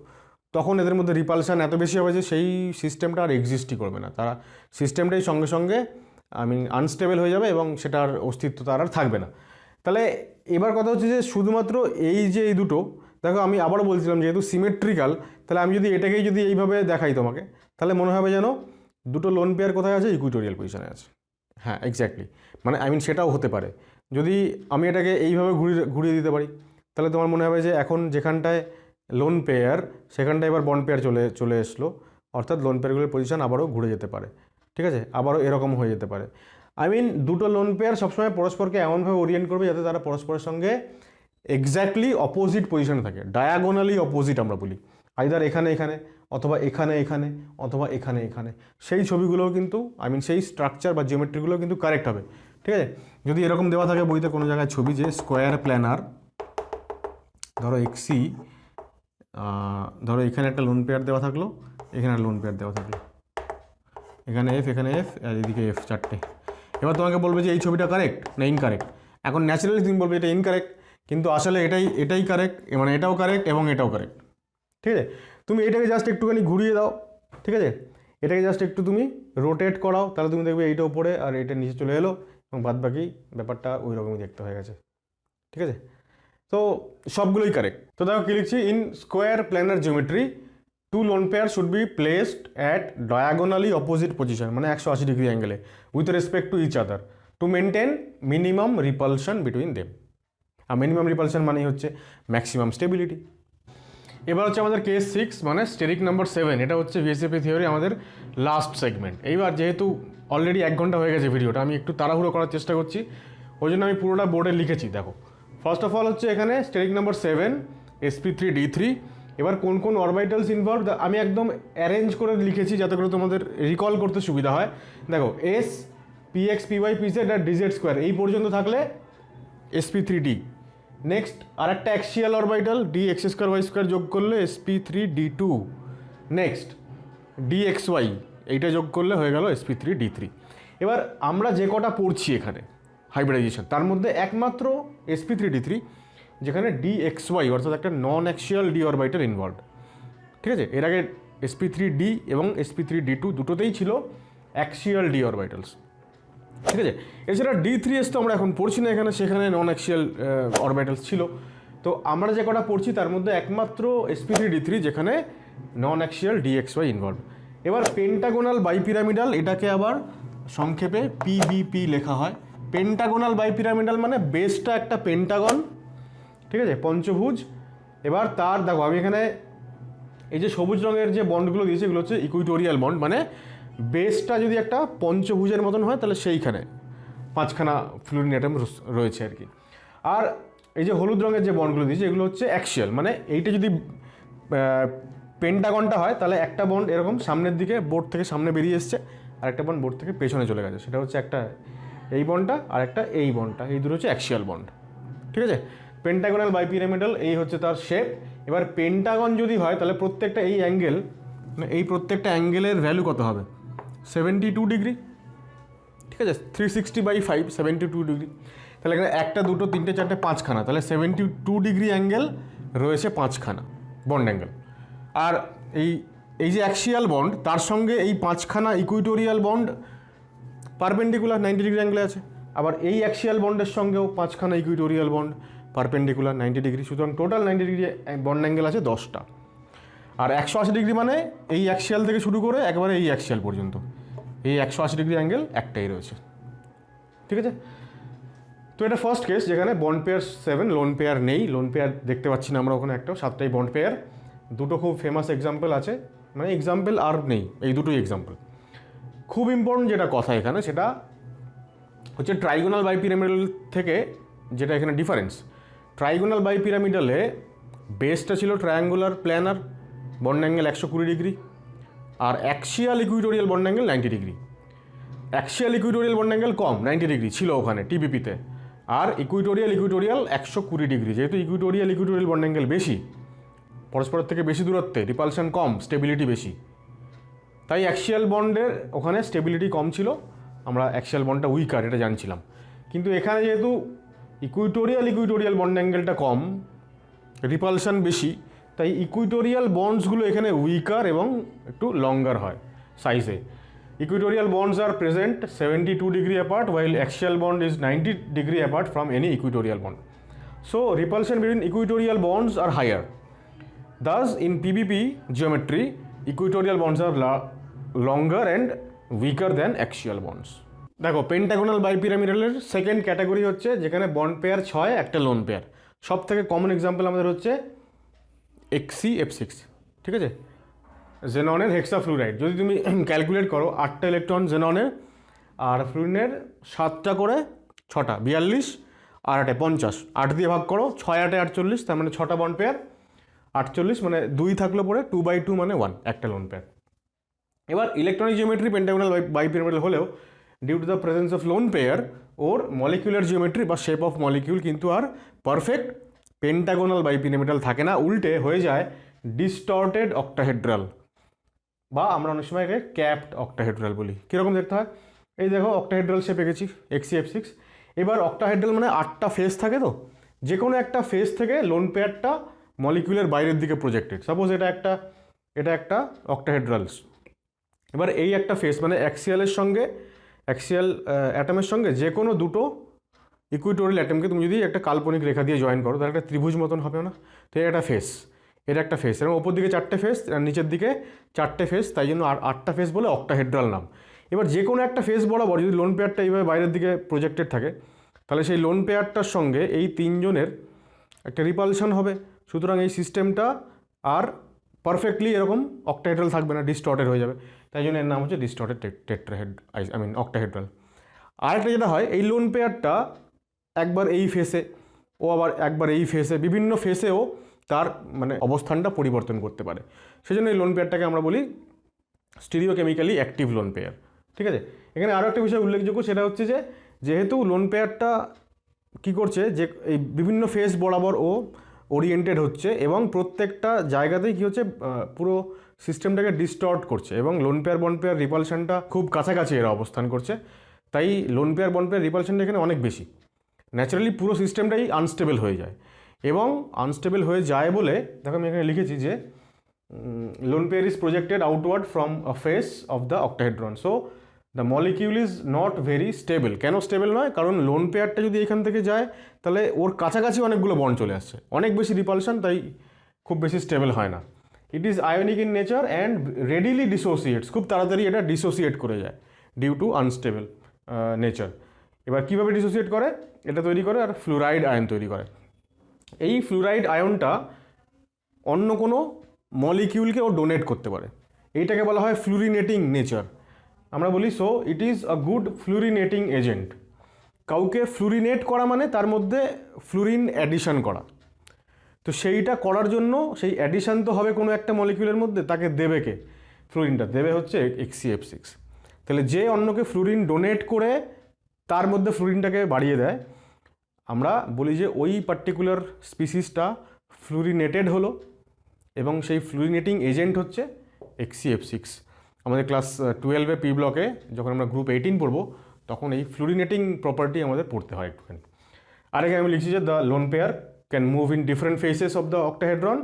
তখন এদের মধ্যে রিপালশন এত বেশি হবে যে সেই সিস্টেমটা আর এক্সিস্টই করবে না, তারা সিস্টেমটাই সঙ্গে সঙ্গে আনস্টেবল হয়ে যাবে এবং সেটার অস্তিত্ব তার আর থাকবে না। তাহলে এবার কথা হচ্ছে যে শুধুমাত্র এই যে এই দুটো, দেখো আমি আবারও বলছিলাম যেহেতু সিমেট্রিক্যাল, তাহলে আমি যদি এটাকেই যদি এইভাবে দেখাই তোমাকে, তাহলে মনে হবে যেন দুটো লোন পেয়ার কোথায় আছে, ইকুইটোরিয়াল পজিশনে আছে। হ্যাঁ, এক্স্যাক্টলি, মানে সেটাও হতে পারে। যদি আমি এটাকে এইভাবে ঘুরিয়ে দিতে পারি, তাহলে তোমার মনে হবে যে এখন যেখানটায় লোন পেয়ার সেখানটায় এবার বন্ড পেয়ার চলে এসলো, অর্থাৎ লোন পেয়ারগুলোর পজিশন আবারও ঘুরে যেতে পারে। ঠিক আছে, আবারও এরকম হয়ে যেতে পারে। দুটো লোন পেয়ার সবসময় পরস্পরকে এমনভাবে ওরিয়েন্ট করবে যাতে তারা পরস্পরের সঙ্গে এক্স্যাক্টলি অপোজিট পজিশনে থাকে, ডায়াগোনালি অপোজিট আমরা বলি, আইদার এখানে অথবা এখানে অথবা এখানে। সেই ছবিগুলোও কিন্তু সেই স্ট্রাকচার বা জিওমেট্রিগুলো কিন্তু কারেক্ট হবে। ঠিক আছে, যদি এরকম দেওয়া থাকে বইতে কোনো জায়গায় ছবি যে স্কোয়ার প্ল্যানার, ধরো XE, ধরো এখানে একটা লোন পেয়ার দেওয়া থাকলো, এখানে একটা লোন পেয়ার দেওয়া থাকলো, এখানে F আর এদিকে F, 4টে। এবার তোমাকে বলবে যে এই ছবিটা কারেক্ট না ইনকারেক্ট। এখন ন্যাচারালি তুমি বলবে এটা ইনকারেক্ট, কিন্তু আসলে এটাই কারেক্ট, মানে এটাও কারেক্ট এবং এটাও কারেক্ট। ঠিক আছে, তুমি এটাকে জাস্ট একটুখানি ঘুরিয়ে দাও, ঠিক আছে, এটাকে জাস্ট একটু তুমি রোটেট করাও, তাহলে তুমি দেখবে এইটা উপরে আর এটা নিচে চলে এলো এবং বাদ বাকি ব্যাপারটা ওই রকমই দেখতে হয়ে গেছে। ঠিক আছে, তো সবগুলোই কারেক্ট। তো দেখো কি লিখছি, in square planar geometry two lone pair should be placed at diagonally opposite position, মানে 180 ডিগ্রি অ্যাঙ্গেলে with respect to each other to maintain minimum repulsion between them. আর মিনিমাম রিপালশন মানেই হচ্ছে ম্যাক্সিমাম স্টেবিলিটি। এবার হচ্ছে আমাদের কেস 6 মানে স্টেরিক নাম্বার 7, এটা হচ্ছে ভিএসএপি থিওরি আমাদের লাস্ট সেগমেন্ট। এইবার যেহেতু অলরেডি 1 ঘন্টা হয়ে গেছে ভিডিওটা, আমি একটু তাড়াহুড়ো করার চেষ্টা করছি, ওই জন্য আমি পুরোটা বোর্ডে লিখেছি। দেখো ফার্স্ট অফ অল হচ্ছে এখানে স্টেরিক নাম্বার 7 sp3d3। এবার কোন কোন অরবিটালস ইনভলভ আমি একদম অ্যারেঞ্জ করে লিখেছি যাতে করে তোমাদের রিকল করতে সুবিধা হয়। দেখো এস px py pz আর dz স্কোয়ার এই পর্যন্ত থাকলে sp3d। নেক্সট আর একটা axial orbital dx square y square যোগ করলে sp3d2। নেক্সট dxy এইটা যোগ করলে হয়ে গেল sp3d3। এবার আমরা যে কটা পড়ছি এখানে হাইব্রিডাইজেশন, তার মধ্যে একমাত্র sp3d3 যেখানে dxy অর্থাৎ একটা নন অ্যাক্সিয়াল ডি অরবিটাল ইনভলভ। ঠিক আছে, এর আগে sp3d এবং sp3d2 দুটোতেই ছিল অ্যাক্সিয়াল ডি অরবিটালস। ঠিক আছে, এছাড়া d3s তো আমরা এখন পড়ছি না এখানে, সেখানে নন অ্যাক্সিয়াল অরবিটালস ছিল। তো আমরা যে কটা পড়ছি তার মধ্যে একমাত্র sp3d3 যেখানে নন অ্যাক্সিয়াল dxy ইনভলভ। এবার পেন্টাগোনাল বাইপিরামিডাল, এটাকে আবার সংক্ষেপে পিবিপি লেখা হয়। পেন্টাগোনাল বাইপিরামিডাল মানে বেসটা একটা পেন্টাগন, ঠিক আছে, পঞ্চভুজ। এবার তার দেখো আমি এখানে এই যে সবুজ রঙের যে বন্ডগুলো দিয়েছি এগুলো হচ্ছে ইকুইটোরিয়াল বন্ড, মানে বেসটা যদি একটা পঞ্চভুজের মতন হয় তাহলে সেইখানে 5খানা ফ্লুরিন অ্যাটম রয়েছে আর কি। আর এই যে হলুদ রঙের যে বন্ডগুলো দিয়েছি এগুলো হচ্ছে অ্যাক্সিয়াল, মানে এইটা যদি পেন্টাগনটা হয় তাহলে একটা বন্ড এরকম সামনের দিকে বোর্ড থেকে সামনে বেরিয়ে এসছে, আর একটা বন্ড বোর্ড থেকে পেছনে চলে গেছে, সেটা হচ্ছে একটা এই বন্ডটা আর একটা এই বন্ডটা, এই দুটো হচ্ছে অ্যাক্সিয়াল বন্ড। ঠিক আছে, পেন্টাগোনাল বাইপিরামিডাল এই হচ্ছে তার শেপ। এবার পেন্টাগন যদি হয় তাহলে প্রত্যেকটা এই অ্যাঙ্গেল, এই প্রত্যেকটা অ্যাঙ্গেলের ভ্যালু কত হবে? 72 ডিগ্রি। ঠিক আছে, 360/5 72 ডিগ্রি। তাহলে এখানে একটা দুটো তিনটে চারটে 5খানা, তাহলে 72 ডিগ্রি অ্যাঙ্গেল রয়েছে 5খানা বন্ড অ্যাঙ্গেল। আর এই যে অ্যাক্সিয়াল বন্ড তার সঙ্গে এই 5খানা ইকুইটোরিয়াল বন্ড পারপেন্ডিকুলার 90 ডিগ্রি অ্যাঙ্গেলে আছে। আবার এই অ্যাক্সিয়াল বন্ডের সঙ্গেও 5খানা ইকুইটোরিয়াল বন্ড পারপেন্ডিকুলার 90 ডিগ্রি। সুতরাং টোটাল 90 ডিগ্রি বন্ড অ্যাঙ্গেল আছে 10টা। আর 180 ডিগ্রি মানে এই অ্যাক্সিয়াল থেকে শুরু করে একবারে এই অ্যাক্সিয়াল পর্যন্ত এই 180 ডিগ্রি অ্যাঙ্গেল একটাই রয়েছে। ঠিক আছে, তো এটা ফার্স্ট কেস যেখানে বন্ড পেয়ার 7, লোন পেয়ার নেই, লোন পেয়ার দেখতে পাচ্ছি না আমরা ওখানে একটাও, 7টাই বন্ড পেয়ার। দুটো খুব ফেমাস এক্সাম্পল আছে, মানে এক্সাম্পল আর নেই, এই দুটোই এক্সাম্পল। খুব ইম্পর্টেন্ট যেটা কথা এখানে সেটা হচ্ছে ট্রাইগোনাল বাইপিরামিডাল থেকে যেটা এখানে ডিফারেন্স। ট্রাইগোনাল বাইপিরামিডালে বেসটা ছিল triangular planar, bond angle 120 degree, আর axial equatorial bond angle 90 degree. Axial equatorial bond angle কম 90 ডিগ্রি ছিল ওখানে টিবিপিতে, আর ইকুইটোরিয়াল 120 ডিগ্রি। যেহেতু ইকুইটোরিয়াল বন্ড অ্যাঙ্গেল বেশি, পরস্পরের থেকে বেশি দূরত্বে, রিপালশন কম, স্টেবিলিটি বেশি, তাই অ্যাক্সিয়াল বন্ডের ওখানে স্টেবিলিটি কম ছিল, আমরা অ্যাক্সিয়াল বন্ডটা উইকার এটা জানছিলাম। কিন্তু এখানে যেহেতু ইকুইটোরিয়াল বন্ড অ্যাঙ্গেলটা কম, রিপালশন বেশি, তাই ইকুইটোরিয়াল বন্ডসগুলো এখানে উইকার এবং একটু লঙ্গার হয় সাইজে। Equatorial bonds are present 72 degree apart, while axial bond is 90 degree apart from any equatorial bond. So repulsion between equatorial bonds are higher. Thus in PBP geometry equatorial bonds are longer and weaker than axial bonds. দেখো পেন্টাগোনাল বাইপিরামিডালের সেকেন্ড ক্যাটাগরি হচ্ছে যেখানে বন্ড পেয়ার 6, একটা লোন পেয়ার। সব থেকে কমন এক্সাম্পল আমাদের হচ্ছে XCF6। ঠিক আছে, জেননের হেক্সাফ্লুরাইড যদি তুমি ক্যালকুলেট করো 8টা ইলেকট্রন জেননের, আর ফ্লুরিনের 7টা করে 6টা 42, আর 8 50, 8 দিয়ে ভাগ করো, 6 8 48, তার মানে 6টা বন্ড পেয়ার 48, মানে 2 থাকলো পরে 2/2 মানে 1, একটা লোন পেয়ার। এবার ইলেকট্রনিক জিওমেট্রি পেন্টাগোনাল বাইপিরামিডাল হলেও due to the presence of lone pair or molecular geometry বা শেপ অফ মলিকিউল কিন্তু আর পারফেক্ট পেন্টাগোনাল বাইপিরামিডাল থাকে না, উল্টে হয়ে যায় ডিস্টর্টেড অক্টাহেড্রাল, বা আমরা অনেক সময় একে ক্যাপড অক্টাহেড্রাল বলি। কীরকম দেখতে হয়? এই দেখো অক্টাহেড্রাল শেপ এঁকেছি XCF6। এবার অক্টাহেড্রাল মানে 8টা ফেজ থাকে, তো যে কোনো একটা ফেজ থেকে লোন পেয়ারটা মলিকিউলের বাইরের দিকে প্রজেক্টেড। সাপোজ এটা একটা অক্টাহেড্রালস। এবার এই একটা ফেজ মানে অ্যাক্সিয়াল অ্যাটমের সঙ্গে যে কোনো দুটো ইকুইটোরিয়াল অ্যাটমকে তুমি যদি একটা কাল্পনিক রেখা দিয়ে জয়েন করো তাহলে একটা ত্রিভুজ মতন হবে না? তো এটা একটা ফেস, এবং ওপর দিকে 4টে ফেস আর নিচের দিকে 4টে ফেস, তাই জন্য 8টা ফেস বলে অক্টাহেড্রাল নাম। এবার যে কোনো একটা ফেস বরাবর যদি লোন পেয়ারটা এইভাবে বাইরের দিকে প্রজেক্টেড থাকে তাহলে সেই লোন পেয়ারটার সঙ্গে এই 3 জনের একটা রিপালশন হবে। সুতরাং এই সিস্টেমটা আর পারফেক্টলি এরকম অক্টাহেড্রাল থাকবে না, ডিস্টর্টেড হয়ে যাবে। তাই জন্য এর নাম হচ্ছে ডিস্টর্টেড অক্টাহেড্রাল। আরেকটা যেটা হয়, এই লোন পেয়ারটা একবার এই ফেসে, ও আবার একবার এই ফেসে, বিভিন্ন ফেসেও তার মানে অবস্থানটা পরিবর্তন করতে পারে। সেজন্য এই লোন পেয়ারটাকে আমরা বলি স্টিরিওকেমিক্যালি অ্যাক্টিভ লোন পেয়ার। ঠিক আছে, এখানে আরও একটা বিষয় উল্লেখযোগ্য, সেটা হচ্ছে যে যেহেতু লোন পেয়ারটা কী করছে, যে এই বিভিন্ন ফেস বরাবর ও ওরিয়েন্টেড হচ্ছে এবং প্রত্যেকটা জায়গাতেই কী হচ্ছে, পুরো সিস্টেমটাকে ডিস্টর্ট করছে, এবং লোন পেয়ার বন্ড পেয়ার রিপালশনটা খুব কাছাকাছি এরা অবস্থান করছে। তাই লোন পেয়ার বন্ড পেয়ার রিপালশনটা এখানে অনেক বেশি। ন্যাচারালি পুরো সিস্টেমটাই আনস্টেবল হয়ে যায়, এবং আনস্টেবল হয়ে যায় বলে দেখো আমি এখানে লিখেছি যে lone pair is projected outward from a face of the octahedron, so the molecule is not very stable. কেন স্টেবল নয়? কারণ লোন পেয়ারটা যদি এখান থেকে যায় তাহলে ওর কাছাকাছি অনেকগুলো বন্ড চলে আসছে, অনেক বেশি রিপালশন, তাই খুব বেশি স্টেবল হয় না। It is ionic in nature and readily dissociates, খুব তাড়াতাড়ি এটা ডিসোসিয়েট করে যায় ডিউ টু আনস্টেবল নেচার। এবার কীভাবে ডিসোসিয়েট করে? এটা তৈরি করে আর ফ্লুরাইড আয়ন তৈরি করে। এই ফ্লুরাইড আয়নটা অন্য কোনো মলিকিউলকে ও ডোনেট করতে পারে, এইটাকে বলা হয় ফ্লুরিনেটিং নেচার। আমরা বলি so it is a good fluorinating agent. কাউকে ফ্লুরিনেট করা মানে তার মধ্যে ফ্লুরিন অ্যাডিশন করা, তো সেইটা করার জন্য সেই অ্যাডিশন তো হবে কোনো একটা মলিকিউলের মধ্যে, তাকে দেবে কে? ফ্লুরিনটা দেবে হচ্ছে HCF6। তাহলে যে অন্যকে ফ্লুরিন ডোনেট করে তার মধ্যে ফ্লুরিনটাকে বাড়িয়ে দেয়, আমরা বলি যে ওই পার্টিকুলার স্পিসিসটা ফ্লুরিনেটেড হলো, এবং সেই ফ্লুরিনেটিং এজেন্ট হচ্ছে HCF6। আমাদের ক্লাস 12-এ পি ব্লকে যখন আমরা গ্রুপ 18 পড়বো তখন এই ফ্লুরিনেটিং প্রপার্টি আমাদের পড়তে হয় একটুখানি। আর এখানে আমি লিখছি যে the lone pair can move in different faces of the octahedron,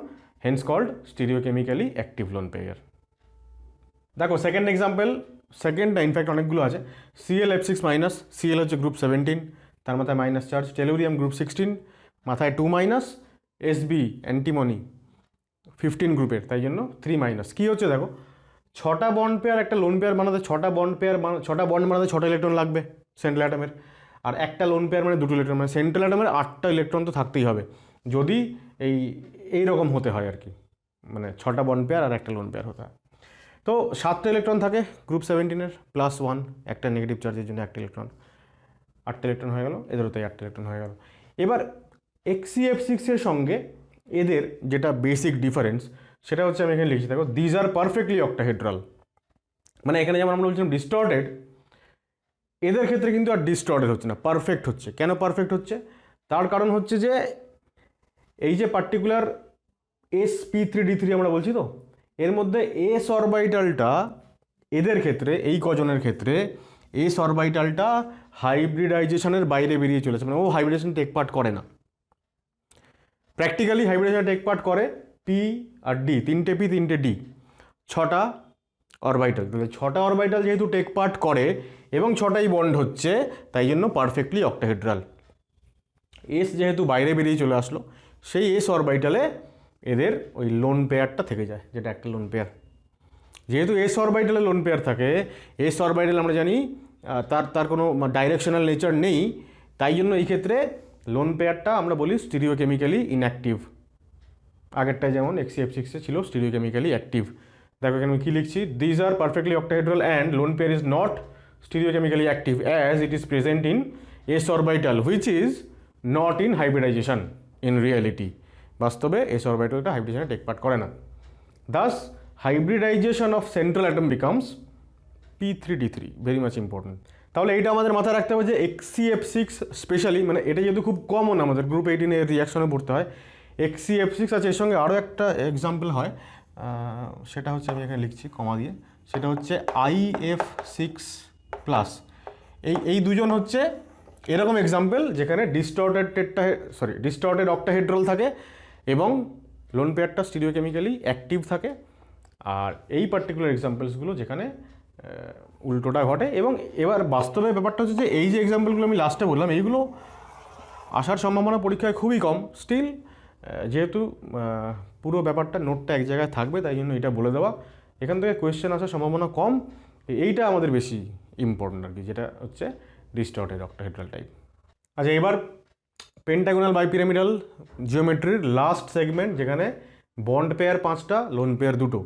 hence called stereochemically active lone pair. দেখো সেকেন্ড এক্সাম্পল, সেকেন্ডটা ইনফ্যাক্ট অনেকগুলো আছে। ClF6-, Cl হচ্ছে গ্রুপ 17, তার মাথায় মাইনাস চার্জ, টেলুরিয়াম গ্রুপ 16, মাথায় 2-, Sb অ্যান্টিমনি 15 গ্রুপের, তাই জন্য 3-। কী হচ্ছে দেখো, 6টা বন্ড পেয়ার একটা লোন পেয়ার বানাতে 6টা বন্ড বানাতে 6টা ইলেকট্রন লাগবে সেন্ট্রাল অ্যাটমের, আর একটা লোন পেয়ার মানে 2টো ইলেকট্রন, মানে সেন্ট্রাল অ্যাটমের 8টা ইলেকট্রন তো থাকতেই হবে যদি এইরকম হতে হয় আর কি, মানে 6টা বন্ড পেয়ার আর একটা লোন পেয়ার হতে হয়। তো 7টা ইলেকট্রন থাকে গ্রুপ 17-এর, +1 একটা নেগেটিভ চার্জের জন্য একটা ইলেকট্রন, 8টা ইলেকট্রন হয়ে গেল, এদেরও তাই 8টা ইলেকট্রন হয়ে গেল। এবার HCF6-এর সঙ্গে এদের যেটা বেসিক ডিফারেন্স সেটা হচ্ছে আমি এখানে লিখছি, দেখো দিজ আর পারফেক্টলি অক্টাহেড্রাল। মানে এখানে যেমন আমরা বলছিলাম ডিস্টর্টেড, এদের ক্ষেত্রে কিন্তু আর ডিস্টর্টেড হচ্ছে না, পারফেক্ট হচ্ছে। কেন পারফেক্ট হচ্ছে? তার কারণ হচ্ছে যে এই যে পার্টিকুলার sp3d3 আমরা বলছি, তো এর মধ্যে s অরবিটালটা এদের ক্ষেত্রে, এই কজনের ক্ষেত্রে s অরবিটালটা হাইব্রিডাইজেশনের বাইরে বেরিয়ে চলেছে, মানে ও হাইব্রিডেশন টেক পার্ট করে না। প্র্যাকটিক্যালি হাইব্রিডেশন টেক পার্ট করে p আর d, 3টে p 3টে d, 6টা অরবিটাল। তাহলে 6টা অরবিটাল যেহেতু টেক পার্ট করে এবং 6টাই বন্ড হচ্ছে, তাই জন্য পারফেক্টলি অক্টাহেড্রাল। এস যেহেতু বাইরে বেরিয়ে চলে আসলো, সেই এস অরবিটালে এদের ওই লোন পেয়ারটা থেকে যায়, যেটা একটা লোন পেয়ার। যেহেতু এস অরবিটালে লোন পেয়ার থাকে, এস অরবিটাল আমরা জানি তার কোনো ডাইরেকশনাল নেচার নেই, তাই জন্য এই ক্ষেত্রে লোন পেয়ারটা আমরা বলি স্টিরিওকেমিক্যালি ইনঅ্যাক্টিভ। আগেরটায় যেমন HCF6-এ ছিল স্টিরিওকেমিক্যালি অ্যাক্টিভ। দেখো এখানে আমি কী লিখছি, these are perfectly octahedral and lone pair is not stereochemically active as it is present in s orbital which is not in hybridization in reality. বাস্তবে এস অরবিটালটা হাইব্রিডাইজেশনে টেক পার্ট করে না। Thus hybridization of central atom becomes p3d3, very much important. তাহলে এইটা আমাদের মাথায় রাখতে হবে যে HCF6 স্পেশালি, মানে এটা যেহেতু খুব কমন আমাদের গ্রুপ 18 এর রিয়াকশনে পড়তে হয়, HCF6 আছে। এর সঙ্গে আরও একটা এক্সাম্পল হয়, সেটা হচ্ছে আমি এখানে লিখছি কমা দিয়ে, সেটা হচ্ছে IF6+। এই দুজন হচ্ছে এরকম এক্সাম্পল যেখানে ডিস্টর্টেড অক্টাহেড্রাল থাকে এবং লোন পেয়ারটা স্টিরিওকেমিক্যালি অ্যাক্টিভ থাকে। আর এই পার্টিকুলার এক্সাম্পলসগুলো যেখানে উল্টোটা ঘটে। এবং এবার বাস্তবে ব্যাপারটা হচ্ছে যে এই যে এক্সাম্পলগুলো আমি লাস্টে বললাম এইগুলো আসার সম্ভাবনা পরীক্ষায় খুবই কম। স্টিল যেহেতু পুরো ব্যাপারটা নোটটা এক জায়গায় থাকবে তাই জন্য এটা বলে দেওয়া, এখান থেকে কোয়েশ্চেন আসার সম্ভাবনা কম, এইটা আমাদের বেশি ইম্পর্টেন্ট আর কি, যেটা হচ্ছে ডিস্টর্টেড অক্টাহেড্রাল টাইপ। আচ্ছা, এবার পেন্টাগোনাল বাইপিরামিডাল জিওমেট্রির লাস্ট সেগমেন্ট যেখানে বন্ড পেয়ার 5টা, লোন পেয়ার 2টো,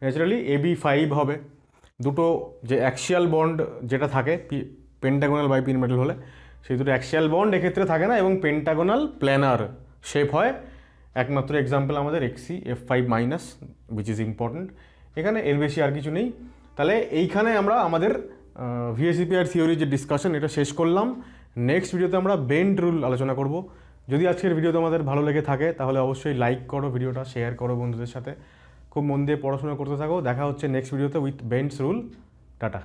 ন্যাচারালি AB5 হবে। দুটো যে অ্যাক্সিয়াল বন্ড যেটা থাকে পেন্টাগোনাল বাইপিরামিডাল হলে সেই দুটো অ্যাক্সিয়াল বন্ড এক্ষেত্রে থাকে না এবং পেন্টাগোনাল প্ল্যানার শেপ হয়। একমাত্র এক্সাম্পল আমাদের XCF5-, উইচ ইজ ইম্পর্টেন্ট। এখানে এর বেশি আর কিছু নেই। তাহলে এইখানে আমরা আমাদের ভিএসিপিআর থিওরি যে ডিসকাশন এটা শেষ করলাম। নেক্সট ভিডিওতে আমরা বেন্ড রুল আলোচনা করব। যদি আজকের ভিডিও তোমাদের ভালো লেগে থাকে তাহলে অবশ্যই লাইক করো, ভিডিওটা শেয়ার করো বন্ধুদের সাথে, খুব মন দিয়ে পড়াশোনা করতে থাকো। দেখা হচ্ছে নেক্সট ভিডিওতে উইথ বেন্ডস রুল। টাটা।